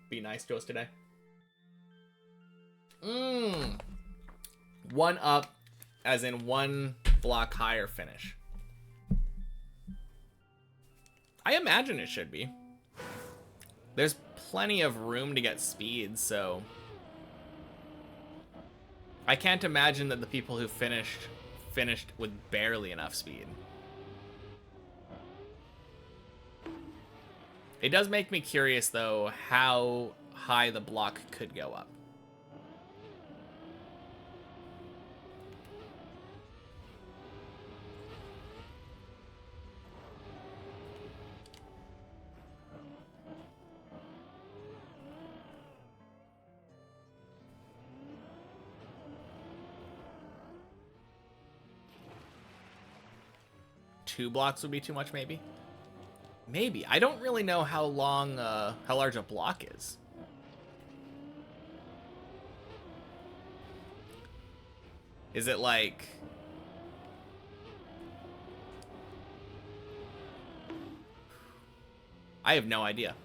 be nice to us today. 1 up, as in 1 block higher finish. I imagine it should be. There's plenty of room to get speed, so I can't imagine that the people who finished with barely enough speed. It does make me curious, though, how high the block could go up. Two blocks would be too much, maybe? Maybe. I don't really know how large a block is. Is it like... I have no idea.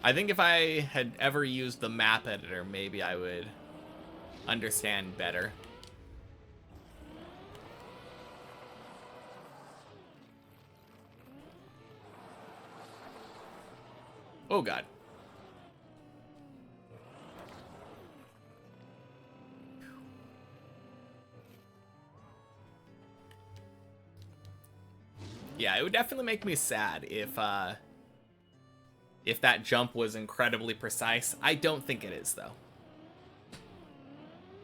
I think if I had ever used the map editor, maybe I would understand better. Oh god. Yeah, it would definitely make me sad if that jump was incredibly precise. I don't think it is, though.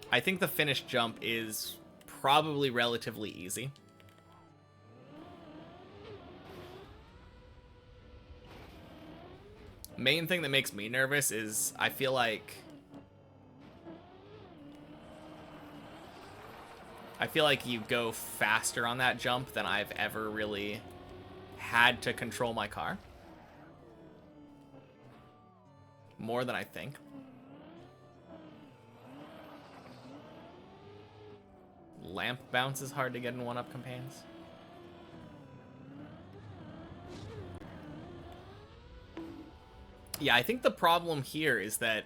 I think the finished jump is probably relatively easy. Main thing that makes me nervous is I feel like you go faster on that jump than I've ever really had to control my car. More than I think. Lamp bounce is hard to get in 1-up campaigns. Yeah, I think the problem here is that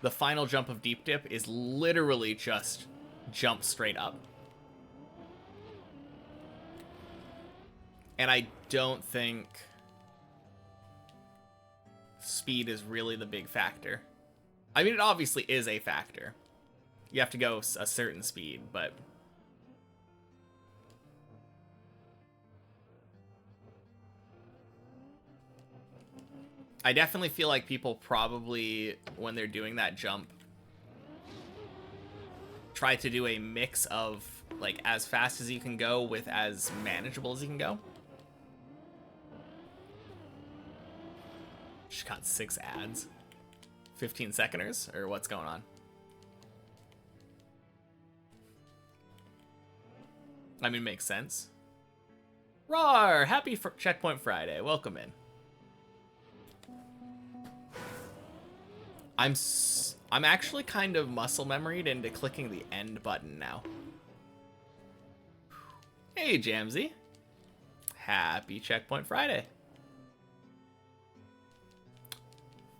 the final jump of Deep Dip is literally just jump straight up. And I don't think speed is really the big factor. I mean, it obviously is a factor. You have to go a certain speed, but... I definitely feel like people probably, when they're doing that jump, try to do a mix of, like, as fast as you can go with as manageable as you can go. Just got 6 ads. 15 seconders? Or what's going on? I mean, makes sense. Rawr! Happy Checkpoint Friday. Welcome in. I'm actually kind of muscle memoried into clicking the end button now. Hey, Jamsy. Happy Checkpoint Friday.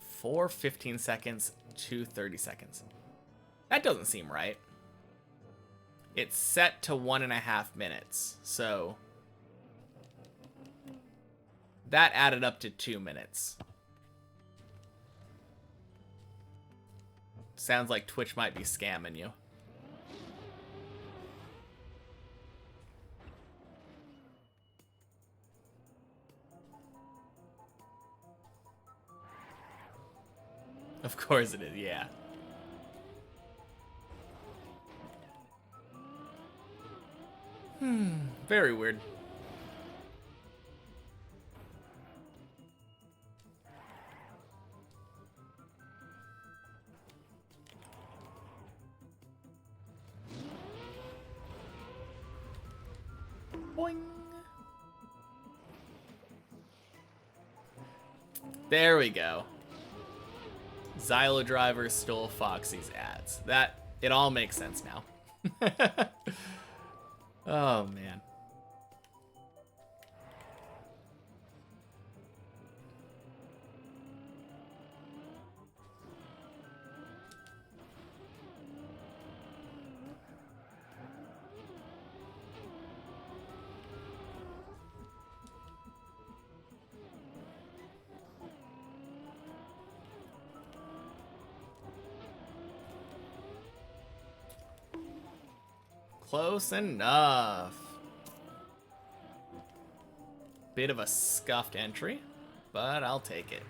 4 15 seconds, 2 30 seconds. That doesn't seem right. It's set to 1.5 minutes, so that added up to 2 minutes. Sounds like Twitch might be scamming you. Of course it is, yeah. Very weird. Boing. There we go. Xylo Driver stole Foxy's ads. It all makes sense now. Oh, man. Close enough. Bit of a scuffed entry, but I'll take it.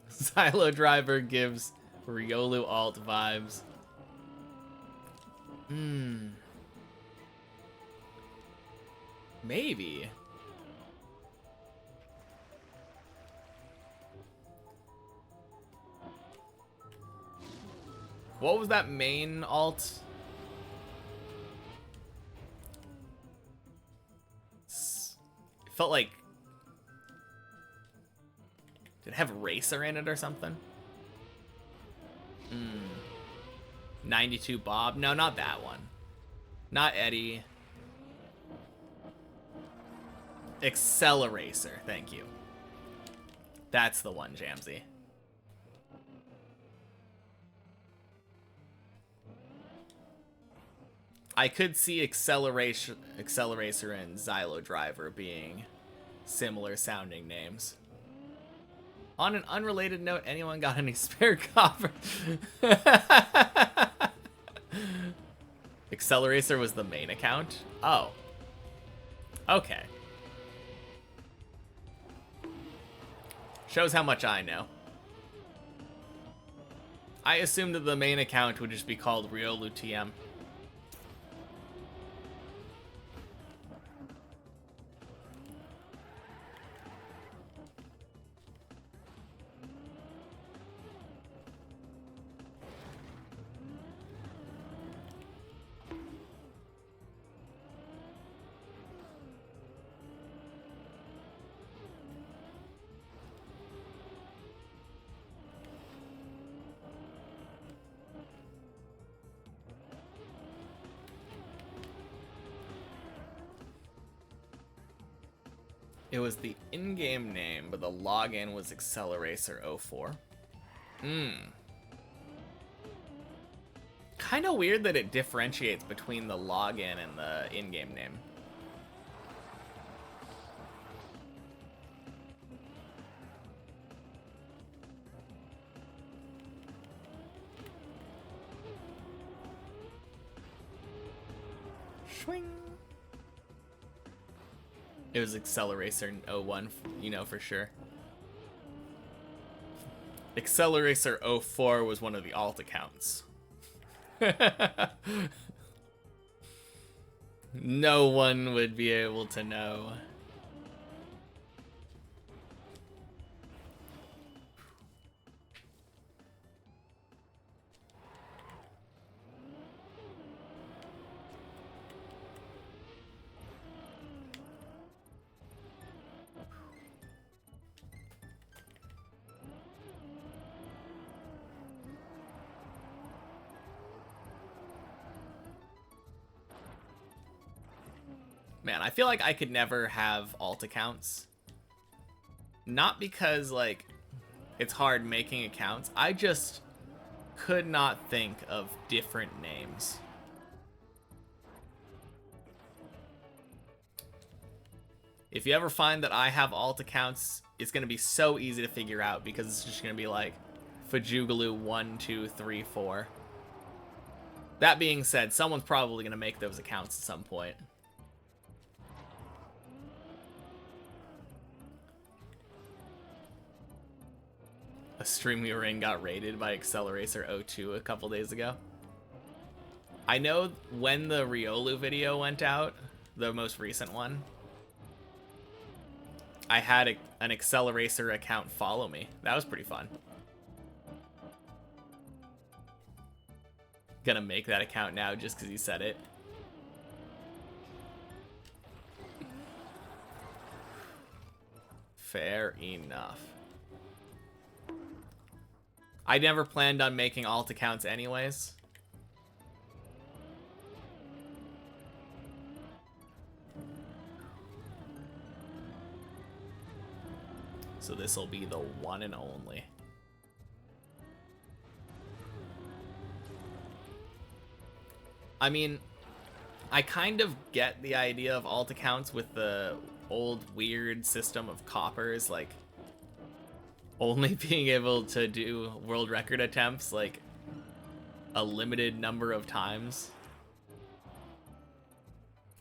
Silo Driver gives Riolu alt vibes. Maybe. What was that main alt? It felt like... Did it have Racer in it or something? 92 Bob? No, not that one. Not Eddie. Acceleracer, thank you. That's the one, Jamsey. I could see Acceleracer and Xylo Driver being similar sounding names. On an unrelated note, anyone got any spare copper? Acceleracer was the main account? Oh. Okay. Shows how much I know. I assumed that the main account would just be called Riolu TM. It was the in-game name, but the login was Acceleracer04. Kind of weird that it differentiates between the login and the in-game name. Swing. It was Acceleracer 01, you know for sure. Acceleracer 04 was one of the alt accounts. No one would be able to know. Man, I feel like I could never have alt accounts. Not because, like, it's hard making accounts. I just could not think of different names. If you ever find that I have alt accounts, it's going to be so easy to figure out because it's just going to be like Fajugalu 1, 2, 3, 4. That being said, someone's probably going to make those accounts at some point. A stream we were in got raided by Acceleracer02 a couple days ago. I know when the Riolu video went out, the most recent one, I had an Acceleracer account follow me. That was pretty fun. Gonna make that account now just because he said it. Fair enough. I never planned on making alt accounts anyways. So this will be the one and only. I mean, I kind of get the idea of alt accounts with the old weird system of coppers. Like, Only being able to do world record attempts like a limited number of times.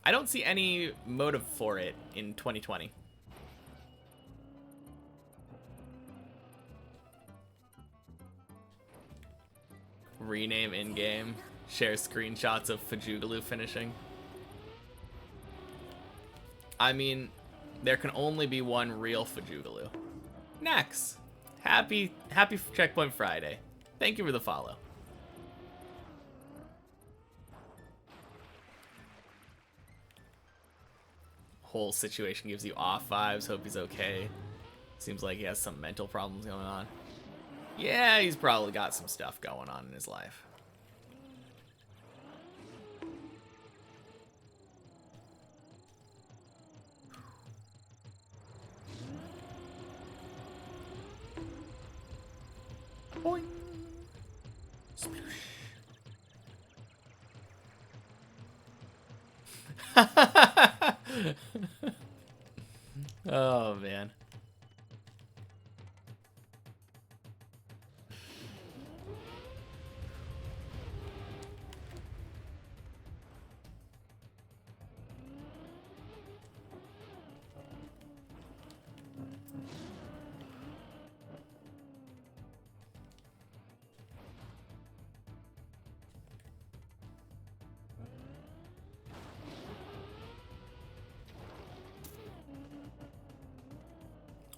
I don't see any motive for it in 2020. Rename in-game. Share screenshots of Fajugalu finishing. I mean, there can only be one real Fajugalu. Next. Happy Checkpoint Friday. Thank you for the follow. Whole situation gives you off vibes. Hope he's okay. Seems like he has some mental problems going on. Yeah, he's probably got some stuff going on in his life. Boing. Oh, man.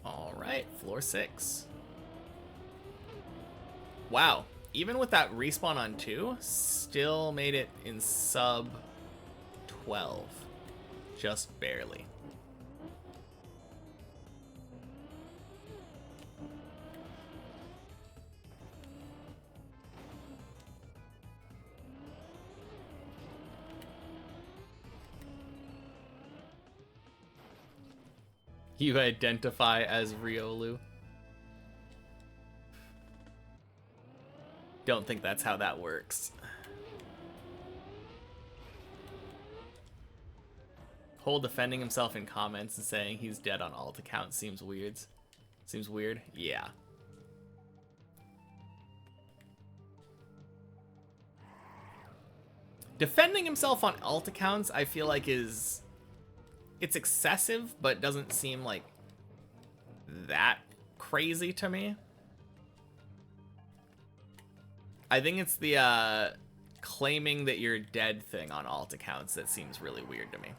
Alright, floor 6. Wow, even with that respawn on 2, still made it in sub 12. Just barely. You identify as Riolu. Don't think that's how that works. Cole defending himself in comments and saying he's dead on alt accounts seems weird. Seems weird? Yeah. Defending himself on alt accounts, I feel like it's excessive, but doesn't seem like that crazy to me. I think it's the claiming that you're dead thing on alt accounts that seems really weird to me.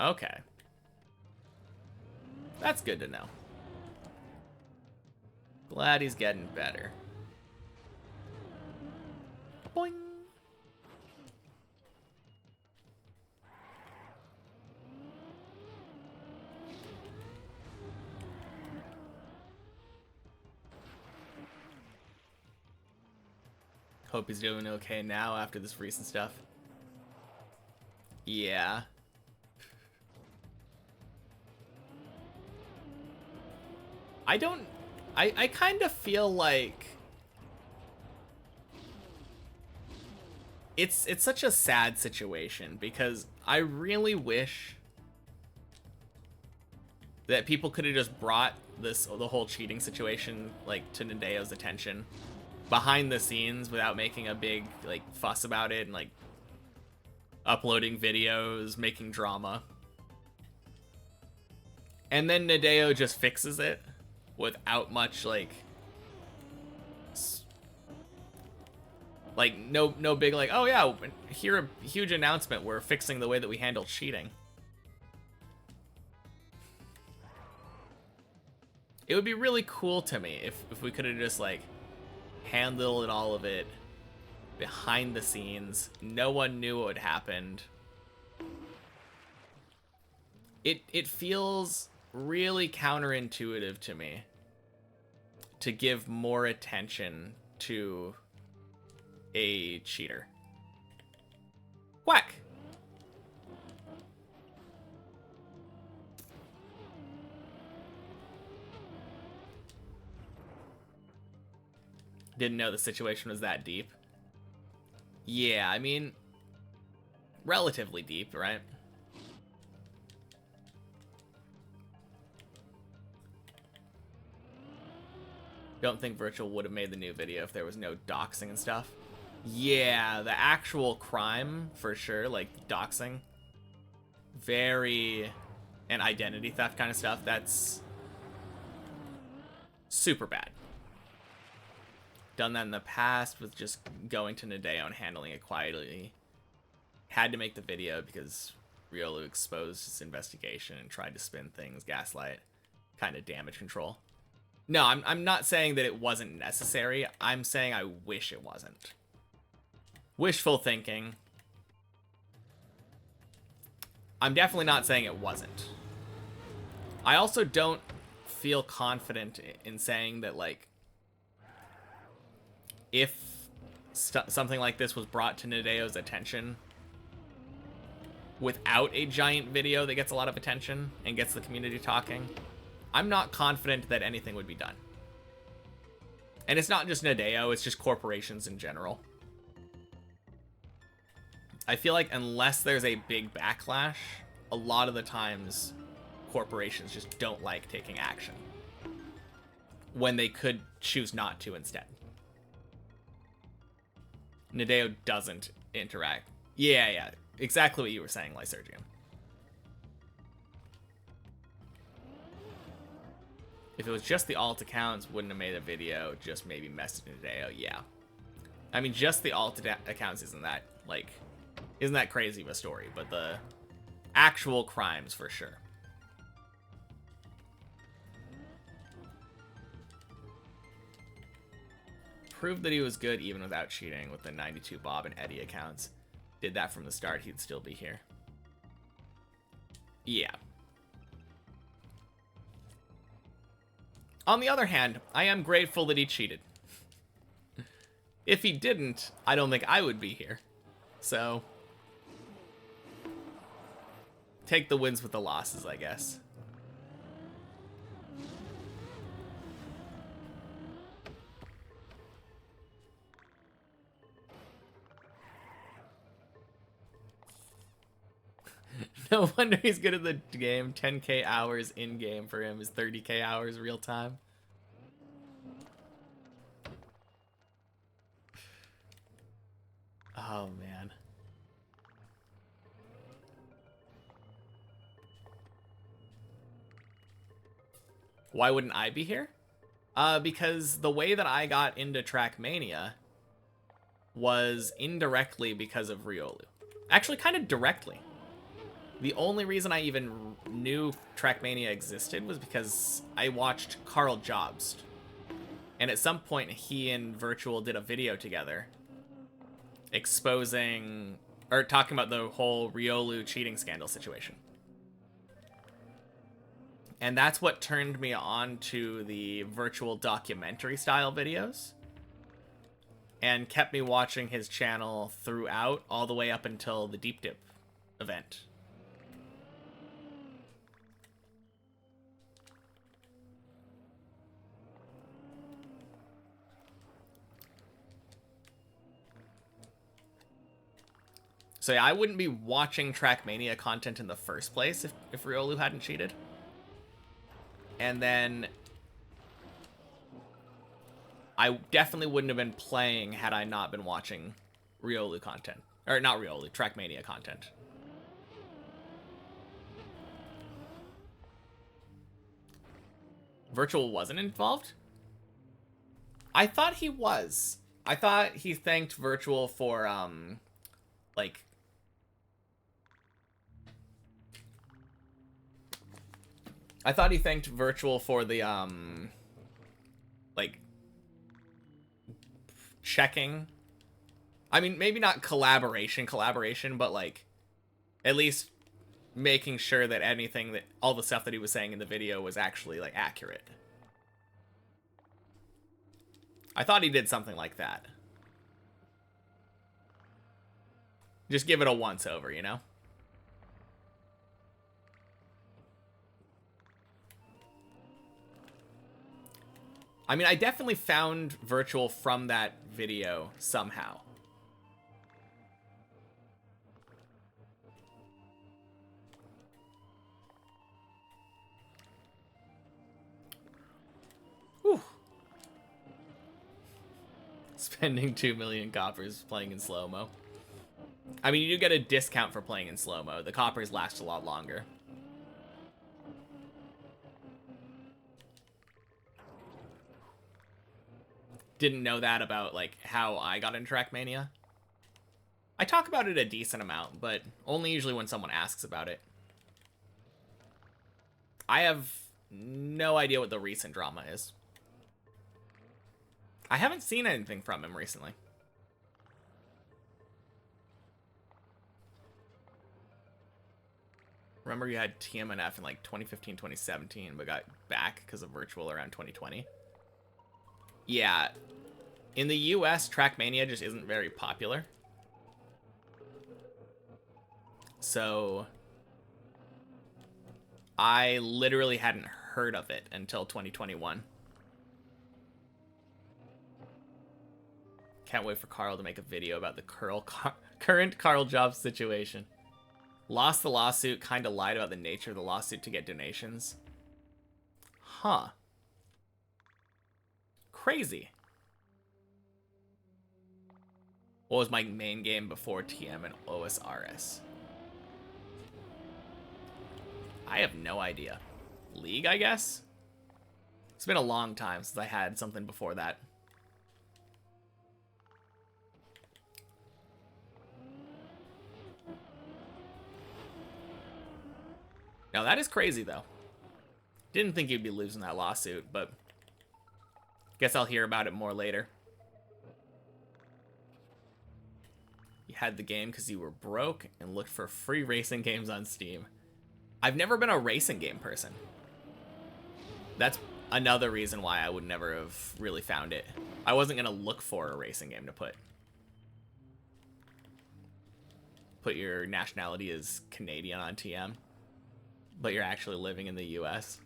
Okay. That's good to know. Glad he's getting better. Boing. Hope he's doing okay now after this recent stuff. Yeah. I kind of feel like it's such a sad situation because I really wish that people could have just brought the whole cheating situation like to Nadeo's attention behind the scenes without making a big like fuss about it and like uploading videos, making drama. And then Nadeo just fixes it without much like no big like, oh yeah, here a huge announcement, we're fixing the way that we handle cheating. It would be really cool to me if we could have just like handled all of it behind the scenes. No one knew what happened. It feels really counterintuitive to me to give more attention to a cheater. Whack! Didn't know the situation was that deep. Yeah, I mean, relatively deep, right? Don't think Virtual would have made the new video if there was no doxing and stuff. Yeah, the actual crime, for sure, like doxing. And identity theft kind of stuff, that's super bad. Done that in the past with just going to Nadeo and handling it quietly. Had to make the video because Riolu exposed his investigation and tried to spin things, gaslight, kind of damage control. No, I'm not saying that it wasn't necessary. I'm saying I wish it wasn't. Wishful thinking. I'm definitely not saying it wasn't. I also don't feel confident in saying that, like, if something like this was brought to Nadeo's attention without a giant video that gets a lot of attention and gets the community talking, I'm not confident that anything would be done. And it's not just Nadeo, it's just corporations in general. I feel like unless there's a big backlash, a lot of the times corporations just don't like taking action when they could choose not to instead. Nadeo doesn't interact. Yeah, exactly what you were saying, Lysergium. If it was just the alt accounts, wouldn't have made a video, just maybe messaged Nadeo, yeah. I mean, just the alt accounts isn't that crazy of a story, but the actual crimes for sure. Proved that he was good even without cheating with the 92 Bob and Eddie accounts. Did that from the start, he'd still be here. Yeah. On the other hand, I am grateful that he cheated. If he didn't, I don't think I would be here. So, take the wins with the losses, I guess. No wonder he's good at the game. 10k hours in-game for him is 30k hours real-time. Oh, man. Why wouldn't I be here? Because the way that I got into Trackmania was indirectly because of Riolu. Actually, kind of directly. The only reason I even knew Trackmania existed was because I watched Carl Jobst. And at some point, he and Virtual did a video together exposing, or talking about the whole Riolu cheating scandal situation. And that's what turned me on to the Virtual documentary style videos and kept me watching his channel throughout, all the way up until the Deep Dip event. So yeah, I wouldn't be watching Trackmania content in the first place if Riolu hadn't cheated. And then I definitely wouldn't have been playing had I not been watching Riolu content. Or not Riolu, Trackmania content. Virtual wasn't involved? I thought he was. I thought he thanked Virtual for, like... I thought he thanked Virtual for the, like, checking. I mean, maybe not collaboration, but, like, at least making sure that anything that, all the stuff that he was saying in the video was actually, like, accurate. I thought he did something like that. Just give it a once-over, you know? I mean, I definitely found virtual from that video somehow. Whew. Spending 2 million coppers playing in slow-mo. I mean, you do get a discount for playing in slow-mo. The coppers last a lot longer. Didn't know that about, like, how I got into Trackmania. I talk about it a decent amount, but only usually when someone asks about it. I have no idea what the recent drama is. I haven't seen anything from him recently. Remember you had TMNF in like 2015, 2017, but got back because of virtual around 2020. Yeah. In the US, Trackmania just isn't very popular. So I literally hadn't heard of it until 2021. Can't wait for Carl to make a video about the current Carl Jobs situation. Lost the lawsuit, kind of lied about the nature of the lawsuit to get donations. Huh. Crazy. What was my main game before TM and OSRS? I have no idea. League, I guess? It's been a long time since I had something before that. Now that is crazy, though. Didn't think you'd be losing that lawsuit, but guess I'll hear about it more later. You had the game because you were broke and looked for free racing games on Steam. I've never been a racing game person. That's another reason why I would never have really found it. I wasn't going to look for a racing game to put. Put your nationality as Canadian on TM, but you're actually living in the US.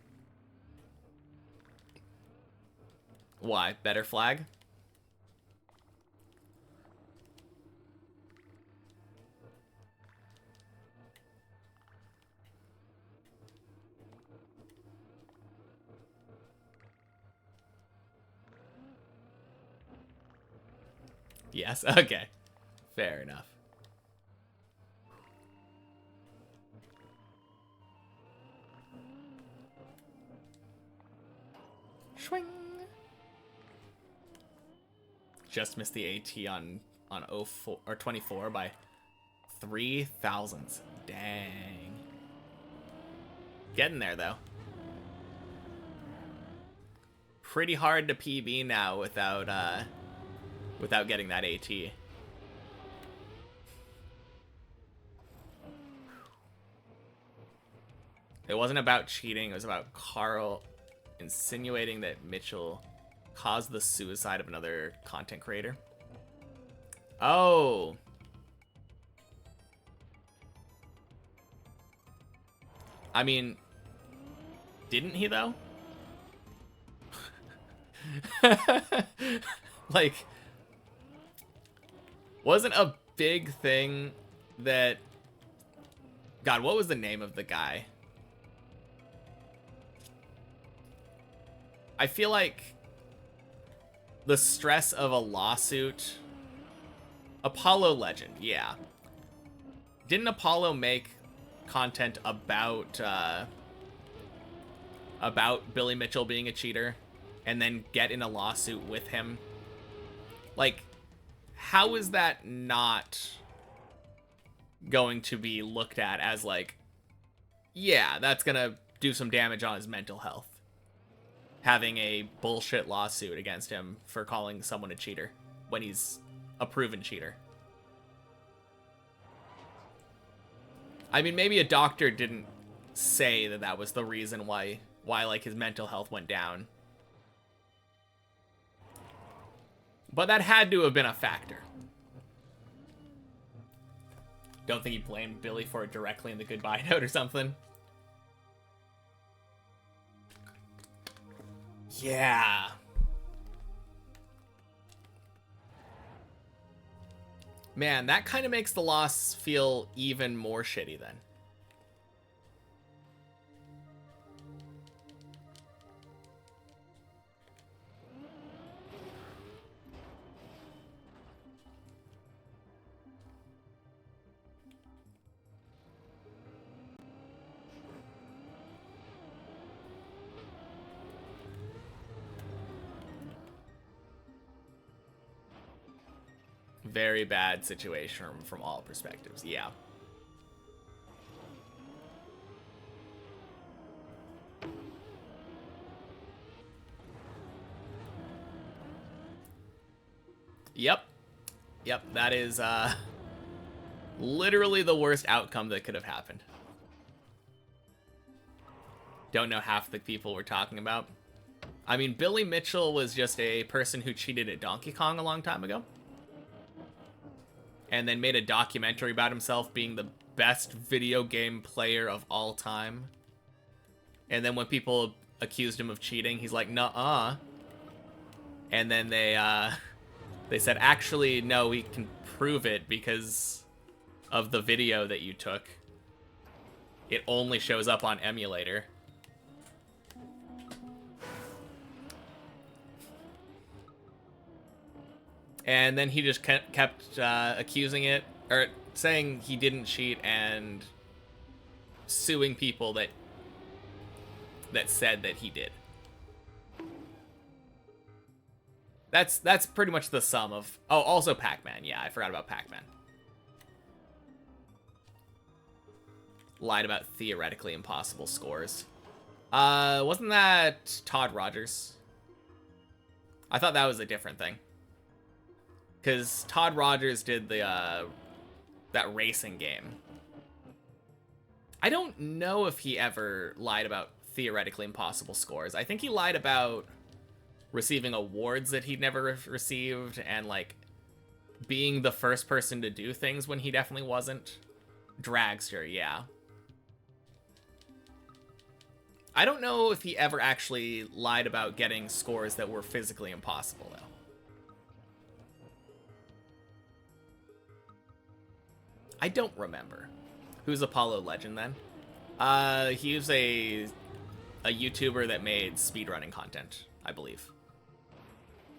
Why? Better flag? Yes, okay. Fair enough. Swing. Just missed the AT on 04 or 24 by 3 thousandths. Dang. Getting there though. Pretty hard to PB now without getting that AT. It wasn't about cheating, it was about Carl insinuating that Mitchell caused the suicide of another content creator. Oh. I mean, didn't he though? Like, wasn't a big thing that... God, what was the name of the guy? I feel like the stress of a lawsuit... Apollo Legend, yeah. Didn't Apollo make content about Billy Mitchell being a cheater and then get in a lawsuit with him? Like, how is that not going to be looked at as like, yeah, that's gonna do some damage on his mental health, having a bullshit lawsuit against him for calling someone a cheater when he's a proven cheater? I mean, maybe a doctor didn't say that that was the reason why like his mental health went down, but that had to have been a factor. Don't think he blamed Billy for it directly in the goodbye note or something. Yeah. Man, that kind of makes the loss feel even more shitty then. Very bad situation from all perspectives. Yeah. Yep. Yep, that is literally the worst outcome that could have happened. Don't know half the people we're talking about. I mean, Billy Mitchell was just a person who cheated at Donkey Kong a long time ago. And then made a documentary about himself being the best video game player of all time. And then when people accused him of cheating, he's like, nuh-uh. And then they said, actually, no, we can prove it because of the video that you took. It only shows up on emulator. And then he just kept accusing it, or saying he didn't cheat and suing people that said that he did. That's pretty much the sum of... Oh, also Pac-Man. Yeah, I forgot about Pac-Man. Lied about theoretically impossible scores. Wasn't that Todd Rogers? I thought that was a different thing. Because Todd Rogers did the that racing game. I don't know if he ever lied about theoretically impossible scores. I think he lied about receiving awards that he'd never received and, like, being the first person to do things when he definitely wasn't. Dragster, yeah. I don't know if he ever actually lied about getting scores that were physically impossible, though. I don't remember. Who's Apollo Legend, then? He was a YouTuber that made speedrunning content, I believe.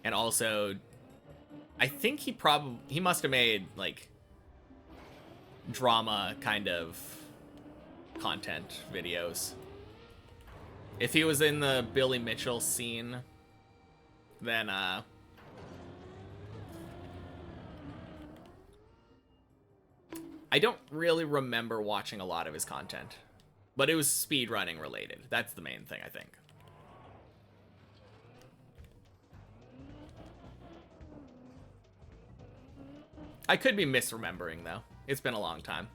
And also, I think he must have made, like, drama kind of content videos. If he was in the Billy Mitchell scene, then, I don't really remember watching a lot of his content, but it was speedrunning related. That's the main thing, I think. I could be misremembering, though. It's been a long time.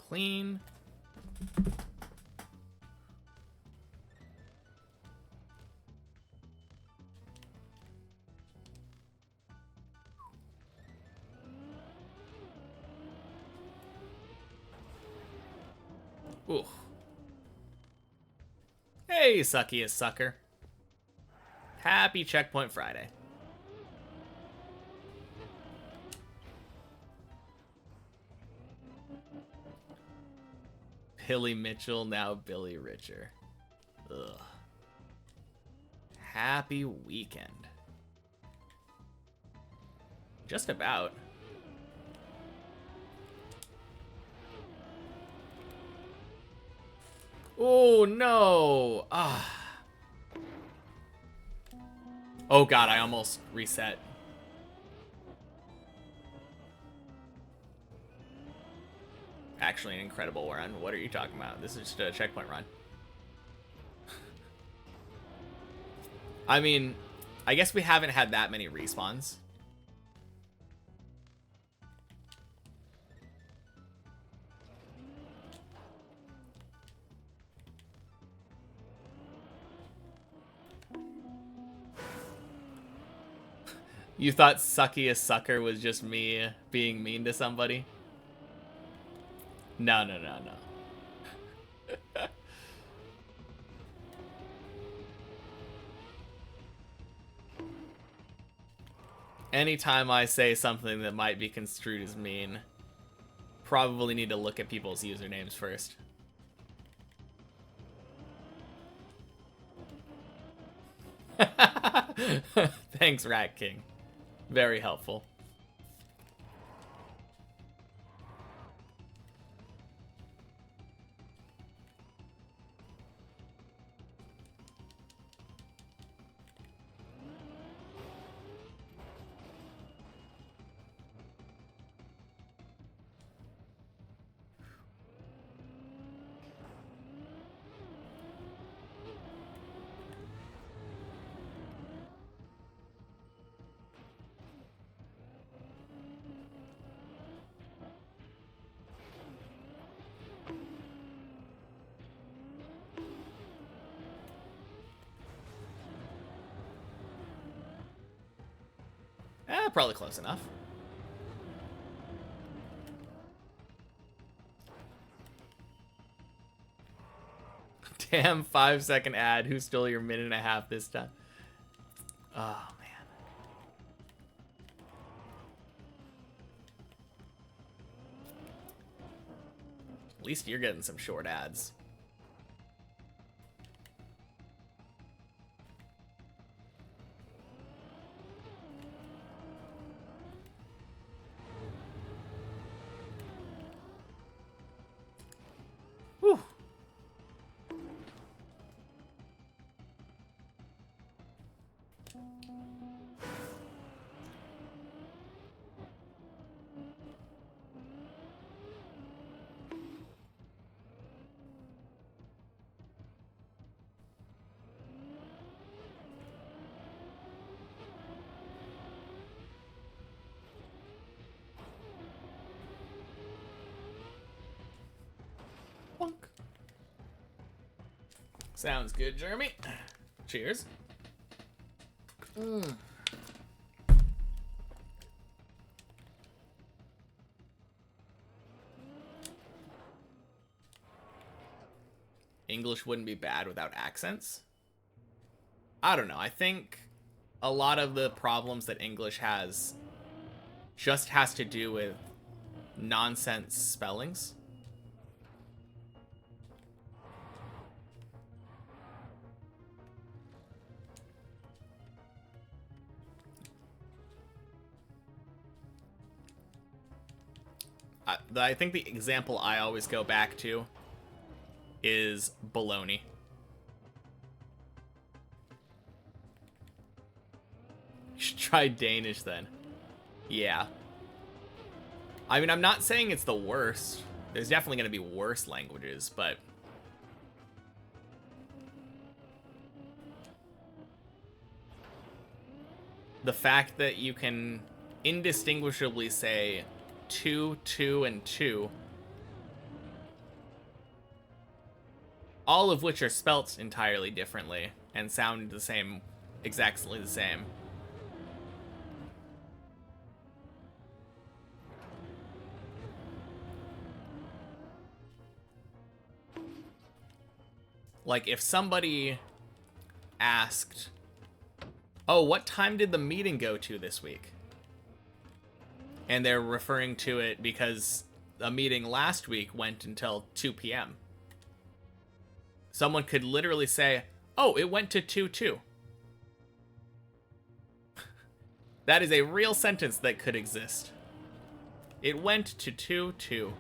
Clean. Ooh. Hey, suckiest sucker. Happy Checkpoint Friday. Billy Mitchell, now Billy Richer. Ugh. Happy weekend. Just about. Oh, no. Ah. Oh, God, I almost reset. Actually, an incredible run. What are you talking about? This is just a checkpoint run. I mean, I guess we haven't had that many respawns. You thought suckiest sucker was just me being mean to somebody? No, no, no, no. Anytime I say something that might be construed as mean, probably need to look at people's usernames first. Thanks, Rat King. Very helpful. Probably close enough. Damn 5-second ad. Who stole your minute and a half this time? Oh, man. At least you're getting some short ads. Whew. Bonk. Sounds good, Jeremy. Cheers. English wouldn't be bad without accents. I don't know. I think a lot of the problems that English has just has to do with nonsense spellings. I think the example I always go back to is baloney. You should try Danish then. Yeah. I mean, I'm not saying it's the worst. There's definitely going to be worse languages, but the fact that you can indistinguishably say two, two, and two, all of which are spelt entirely differently and sound the same, exactly the same. Like, if somebody asked, oh, what time did the meeting go to this week? And they're referring to it because a meeting last week went until 2 p.m. Someone could literally say, oh, it went to 2-2. That is a real sentence that could exist. It went to 2-2.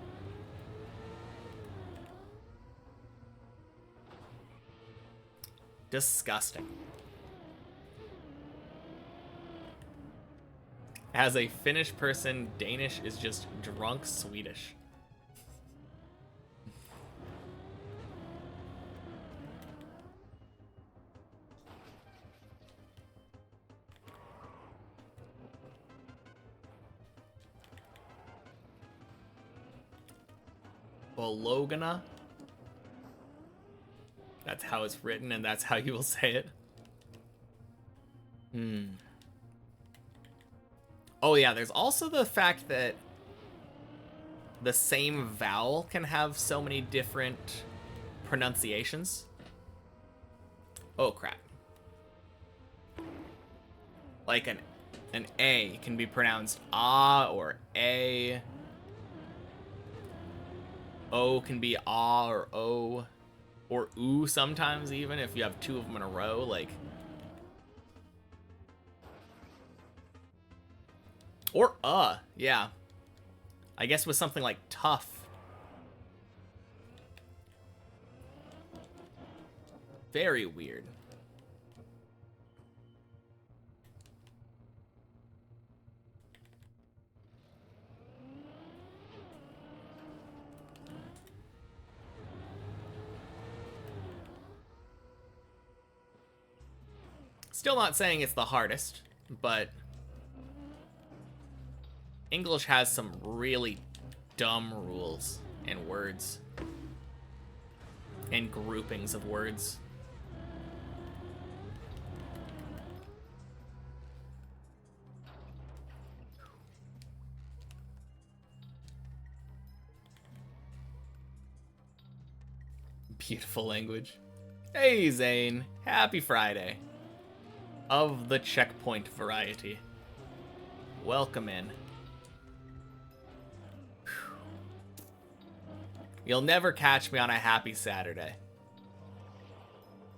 Disgusting. As a Finnish person, Danish is just drunk Swedish. Bologna. That's how it's written, and that's how you will say it. Oh yeah, there's also the fact that the same vowel can have so many different pronunciations. Oh crap. Like an A can be pronounced ah or a. O can be ah or o. Or oo sometimes even if you have two of them in a row, like. Or yeah. I guess with something like tough. Very weird. Still not saying it's the hardest, but English has some really dumb rules and words and groupings of words. Beautiful language. Hey Zane, happy Friday. Of the checkpoint variety. Welcome in. You'll never catch me on a happy Saturday.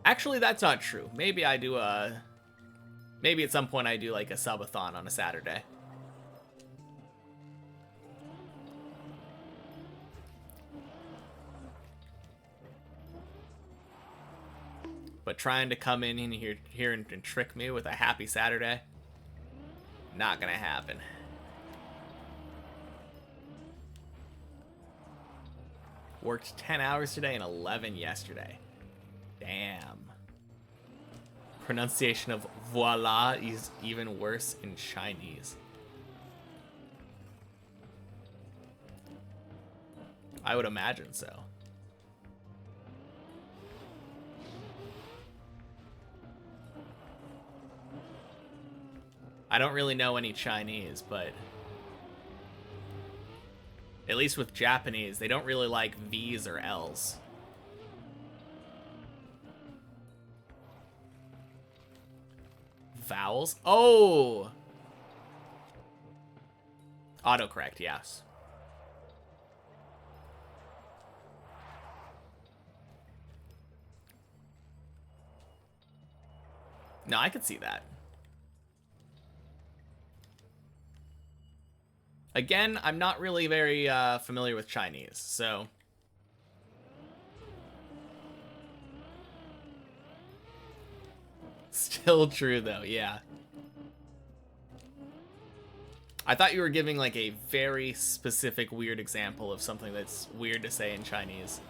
Actually, that's not true. Maybe I do maybe at some point I do like a subathon on a Saturday. But trying to come in here and trick me with a happy Saturday, not gonna happen. Worked 10 hours today and 11 yesterday. Damn. Pronunciation of voila is even worse in Chinese. I would imagine so. I don't really know any Chinese, but at least with Japanese, they don't really like V's or L's. Vowels? Oh! Autocorrect, yes. No, I could see that. Again, I'm not really very familiar with Chinese, so... Still true, though, yeah. I thought you were giving, like, a very specific weird example of something that's weird to say in Chinese.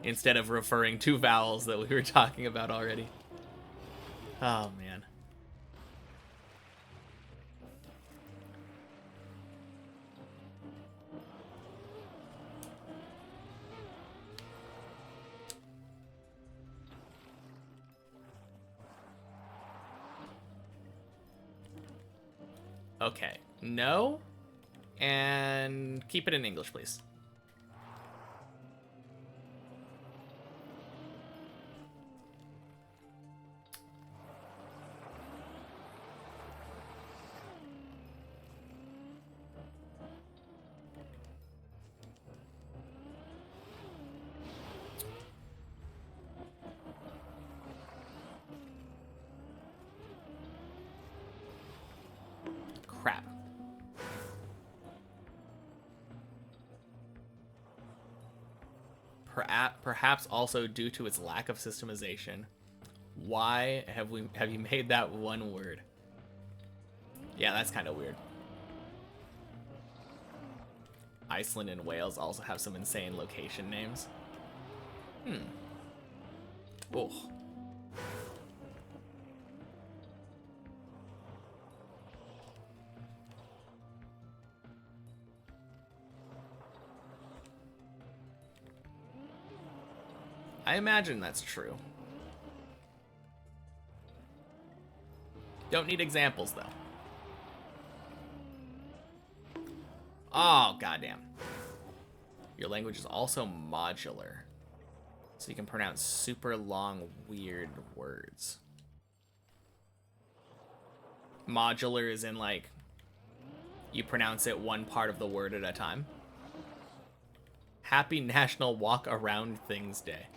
Instead of referring to vowels that we were talking about already. Oh, man. Okay, no, and keep it in English, please. Crap. Perhaps also due to its lack of systemization. Why have you made that one word? Yeah, that's kind of weird. Iceland and Wales also have some insane location names. Oh. I imagine that's true. Don't need examples, though. Oh, goddamn. Your language is also modular. So you can pronounce super long, weird words. Modular is in, like, you pronounce it one part of the word at a time. Happy National Walk Around Things Day.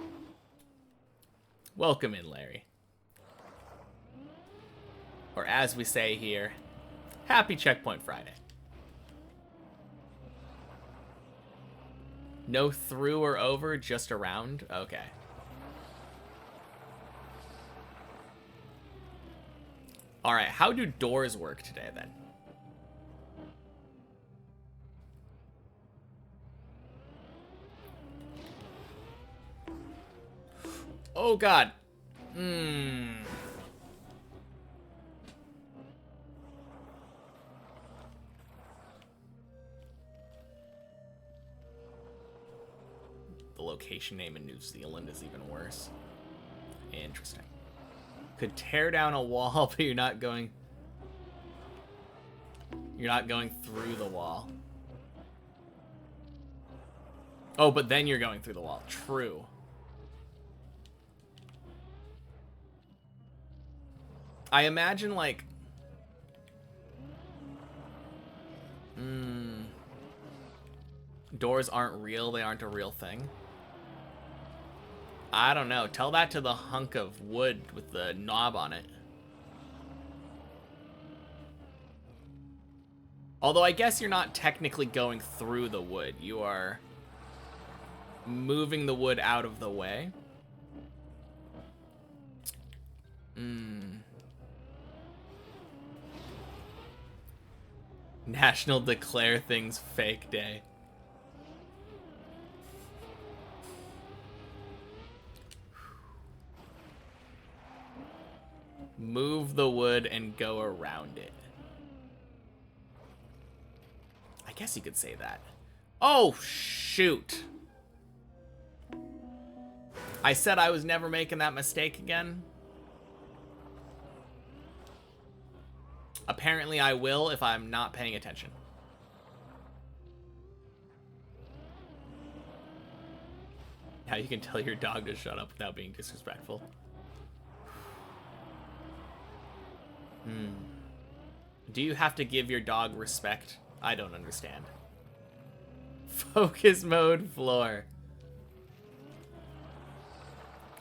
Welcome in, Larry. Or as we say here, Happy Checkpoint Friday. No through or over, just around? Okay. Alright, how do doors work today, then? Oh, God. The location name in New Zealand is even worse. Interesting. Could tear down a wall, but you're not going through the wall. Oh, but then you're going through the wall. True. I imagine, like... Doors aren't real. They aren't a real thing. I don't know. Tell that to the hunk of wood with the knob on it. Although I guess you're not technically going through the wood. You are moving the wood out of the way. National Declare Things Fake Day. Move the wood and go around it. I guess you could say that. Oh, shoot. I said I was never making that mistake again. Apparently I will if I'm not paying attention. Now you can tell your dog to shut up without being disrespectful. Do you have to give your dog respect? I don't understand. Focus mode floor.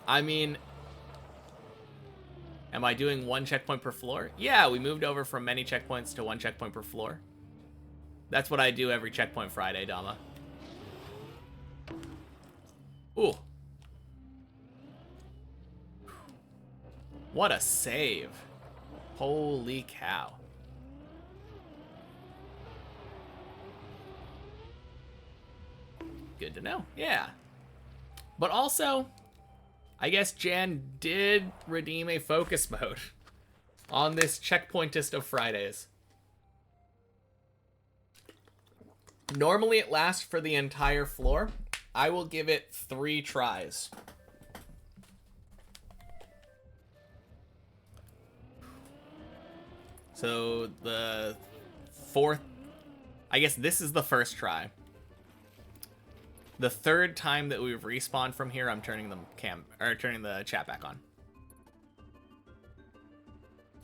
I mean, am I doing one checkpoint per floor? Yeah, we moved over from many checkpoints to one checkpoint per floor. That's what I do every Checkpoint Friday, Dama. Ooh. What a save. Holy cow. Good to know. Yeah. But also, I guess Jan did redeem a focus mode on this checkpointist of Fridays. Normally it lasts for the entire floor. I will give it 3 tries. So the 4th, I guess this is the first try. The 3rd time that we've respawned from here, I'm turning the chat back on.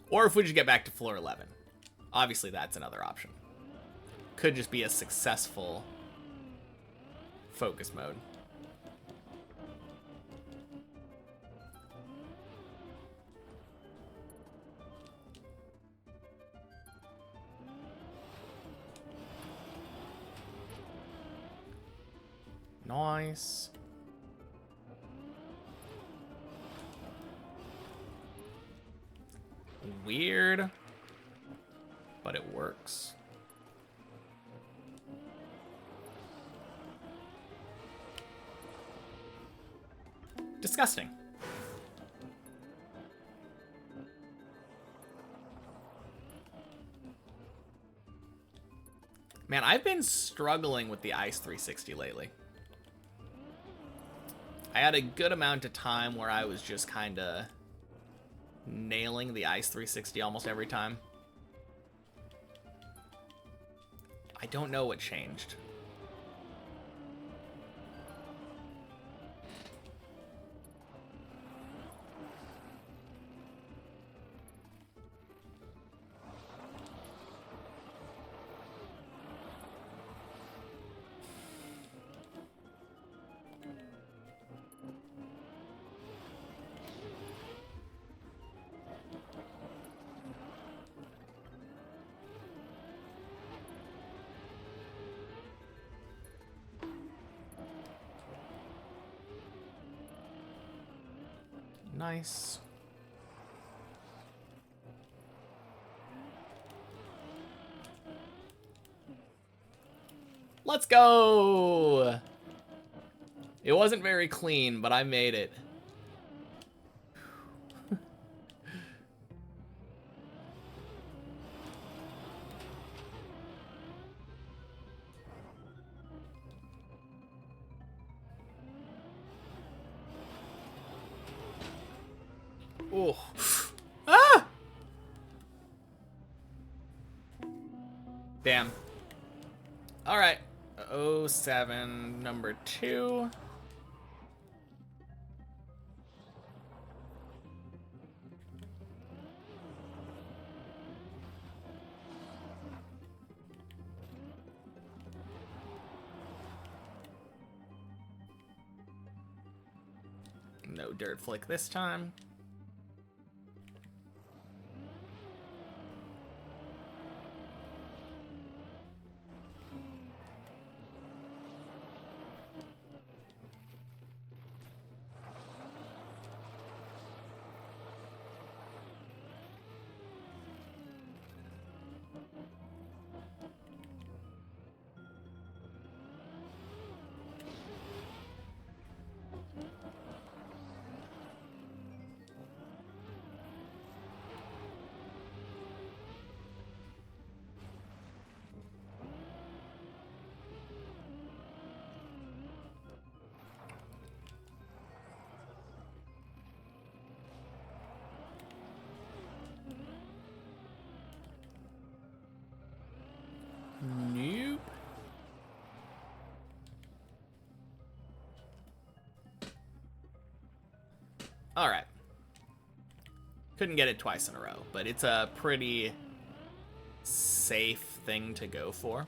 Or if we just get back to floor 11. Obviously that's another option. Could just be a successful focus mode. Nice. Weird, but it works. Disgusting. Man, I've been struggling with the Ice 360 lately. I had a good amount of time where I was just kind of nailing the Ice 360 almost every time. I don't know what changed. Nice. Let's go! It wasn't very clean, but I made it. Oh. Ah! Damn. Alright. 07, number 2. No dirt flick this time. Noob. Alright. Couldn't get it twice in a row, but it's a pretty safe thing to go for.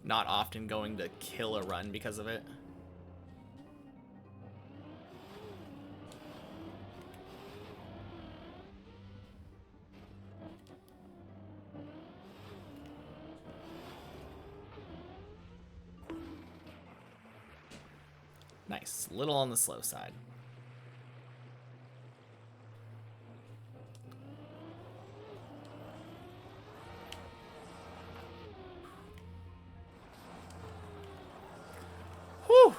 Not often going to kill a run because of it. Nice. Little on the slow side. Whew.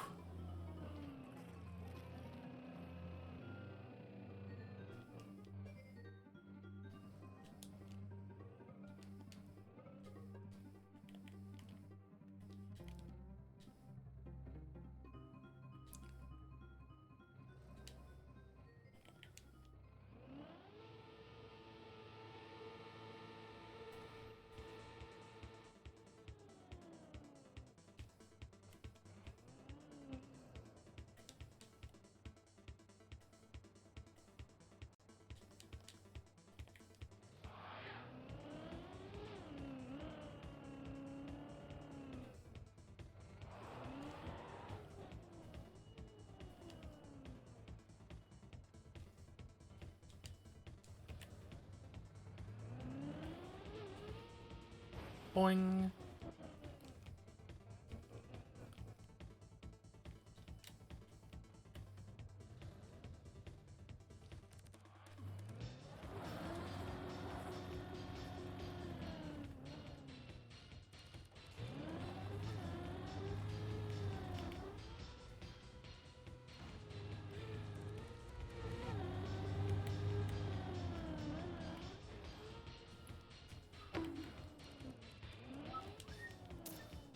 Boing.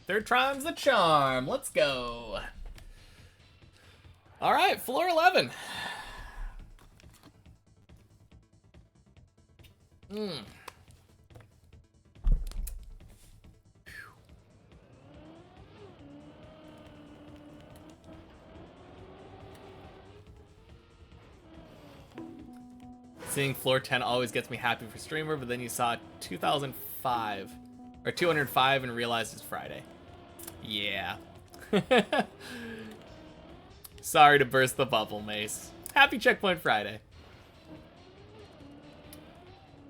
Third time's the charm. Let's go. All right, floor 11. Seeing floor 10 always gets me happy for streamer, but then you saw 2005 or 205 and realized it's Friday. Yeah. Sorry to burst the bubble, Mace. Happy Checkpoint Friday.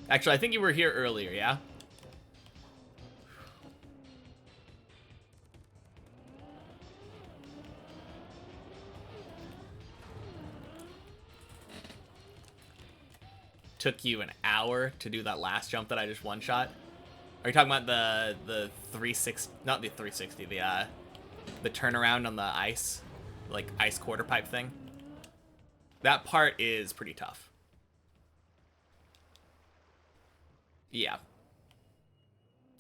Actually, I think you were here earlier, yeah? Took you an hour to do that last jump that I just one-shot? Are you talking about the 360, not the 360, the turnaround on the ice, like ice quarter pipe thing? That part is pretty tough. Yeah.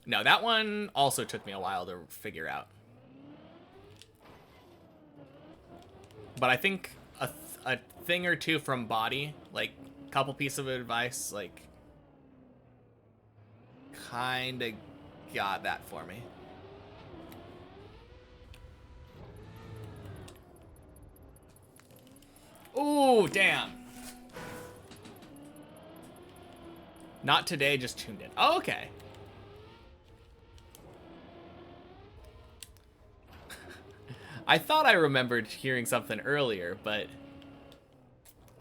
No, that one also took me a while to figure out. But I think a thing or two from body, like a couple pieces of advice, like kind of got that for me. Ooh, damn. Not today, just tuned in. Oh, okay. I thought I remembered hearing something earlier, but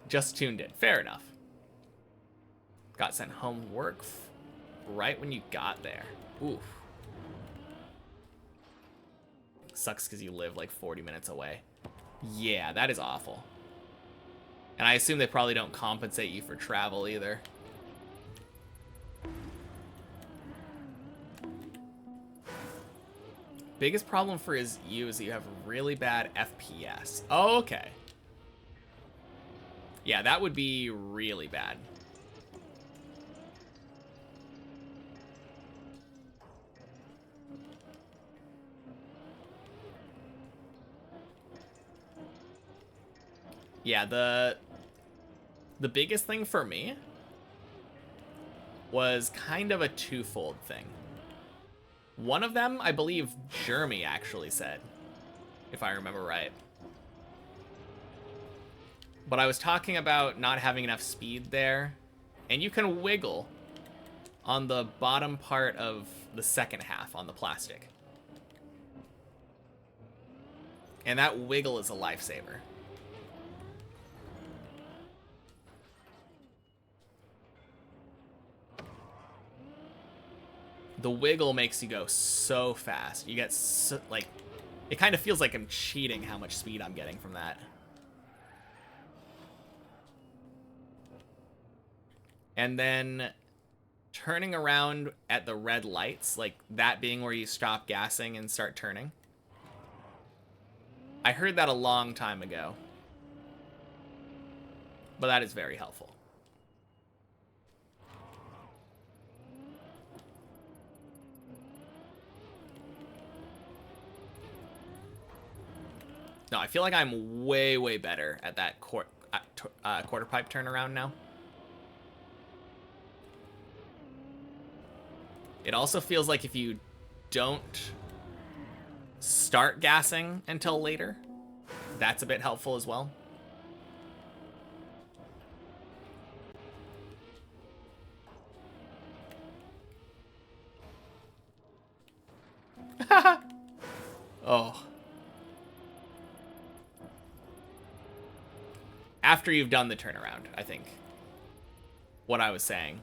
just tuned in. Fair enough. Got sent home work right when you got there. Oof. Sucks because you live like 40 minutes away. Yeah, that is awful. And I assume they probably don't compensate you for travel either. Biggest problem for you is that you have really bad FPS. Oh, okay. Yeah, that would be really bad. Yeah, the biggest thing for me was kind of a twofold thing. One of them, I believe Jeremy actually said, if I remember right. But I was talking about not having enough speed there, and you can wiggle on the bottom part of the second half on the plastic. And that wiggle is a lifesaver. The wiggle makes you go so fast. You get so, like, it kind of feels like I'm cheating how much speed I'm getting from that. And then turning around at the red lights, like that being where you stop gassing and start turning. I heard that a long time ago, but that is very helpful. No, I feel like I'm way, way better at that quarter pipe turnaround now. It also feels like if you don't start gassing until later, that's a bit helpful as well. Oh. After you've done the turnaround, I think. What I was saying.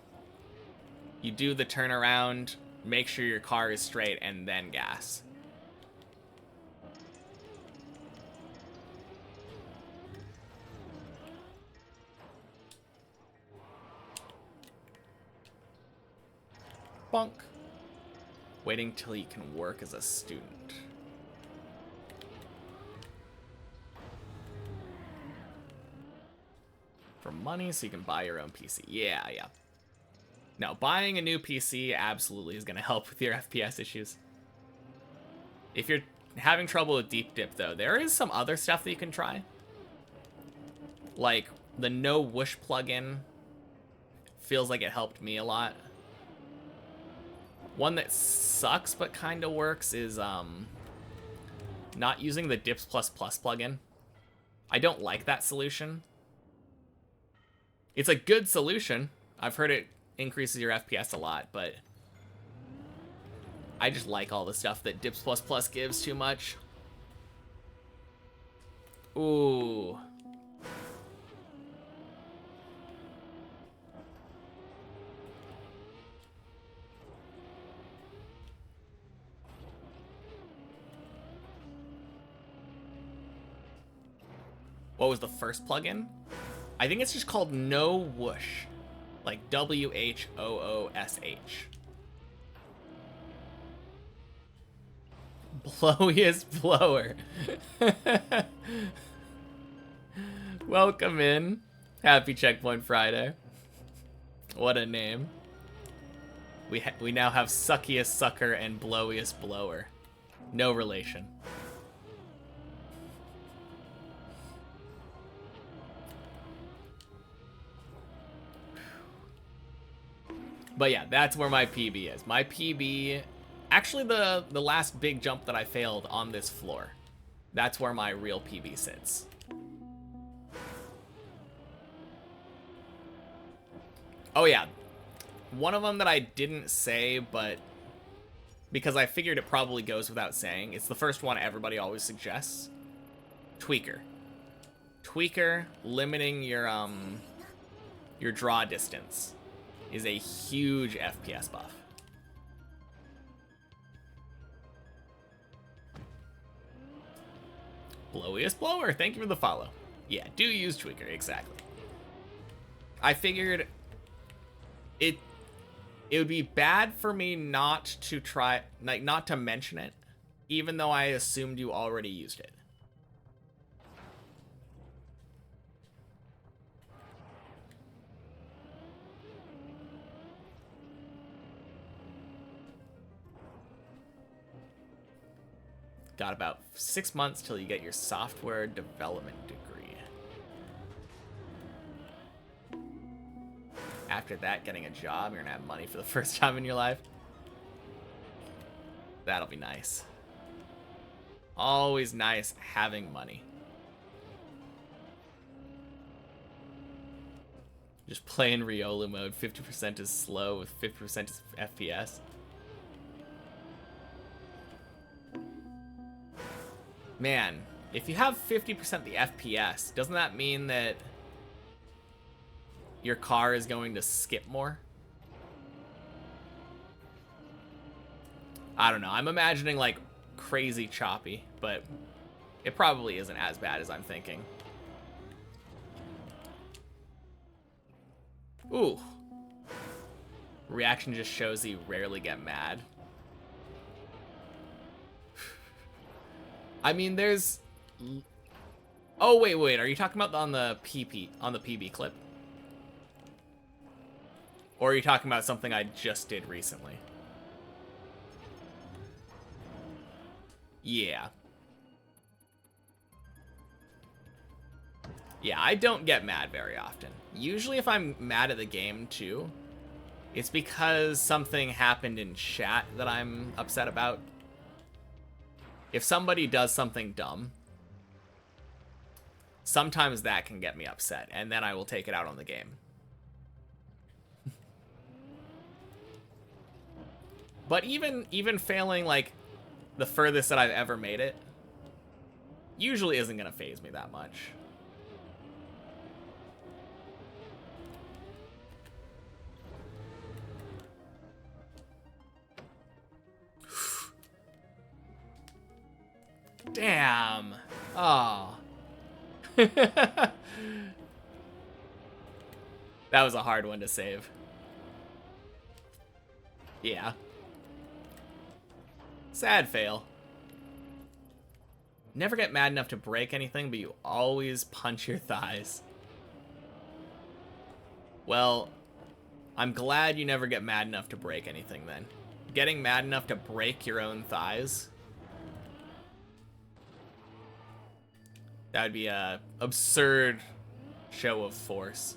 You do the turnaround, make sure your car is straight, and then gas. Bonk. Waiting till you can work as a student. For money, so you can buy your own PC. Yeah, yeah. No, buying a new PC absolutely is going to help with your FPS issues. If you're having trouble with deep dip, though, there is some other stuff that you can try. Like, the no whoosh plugin feels like it helped me a lot. One that sucks but kind of works is not using the Dips++ plugin. I don't like that solution. It's a good solution. I've heard it increases your FPS a lot, but I just like all the stuff that Dips++ gives too much. Ooh. What was the first plugin? I think it's just called No Whoosh. Like WHOOSH. Blowiest blower. Welcome in. Happy Checkpoint Friday. What a name. We now have Suckiest Sucker and Blowiest Blower. No relation. But yeah, that's where my PB is. My PB, actually the last big jump that I failed on this floor. That's where my real PB sits. Oh yeah, one of them that I didn't say, but because I figured it probably goes without saying, it's the first one everybody always suggests. Tweaker. Tweaker limiting your draw distance is a huge FPS buff. Blowiest blower, thank you for the follow. Yeah, do use Tweaker, exactly. I figured it would be bad for me not to try, like, not to mention it, even though I assumed you already used it. Got about 6 months till you get your software development degree. After that, getting a job, you're gonna have money for the first time in your life. That'll be nice. Always nice having money. Just playing Riolu mode, 50% is slow with 50% is FPS. Man, if you have 50% the FPS, doesn't that mean that your car is going to skip more? I don't know. I'm imagining like crazy choppy, but it probably isn't as bad as I'm thinking. Ooh. Reaction just shows you rarely get mad. I mean, there's... Oh, wait. Are you talking about on the PB clip? Or are you talking about something I just did recently? Yeah. Yeah, I don't get mad very often. Usually if I'm mad at the game too, it's because something happened in chat that I'm upset about. If somebody does something dumb, sometimes that can get me upset, and then I will take it out on the game. But even failing like the furthest that I've ever made it usually isn't gonna faze me that much. Damn. Oh. That was a hard one to save. Yeah. Sad fail. Never get mad enough to break anything, but you always punch your thighs. Well, I'm glad you never get mad enough to break anything then. Getting mad enough to break your own thighs That would be a absurd show of force.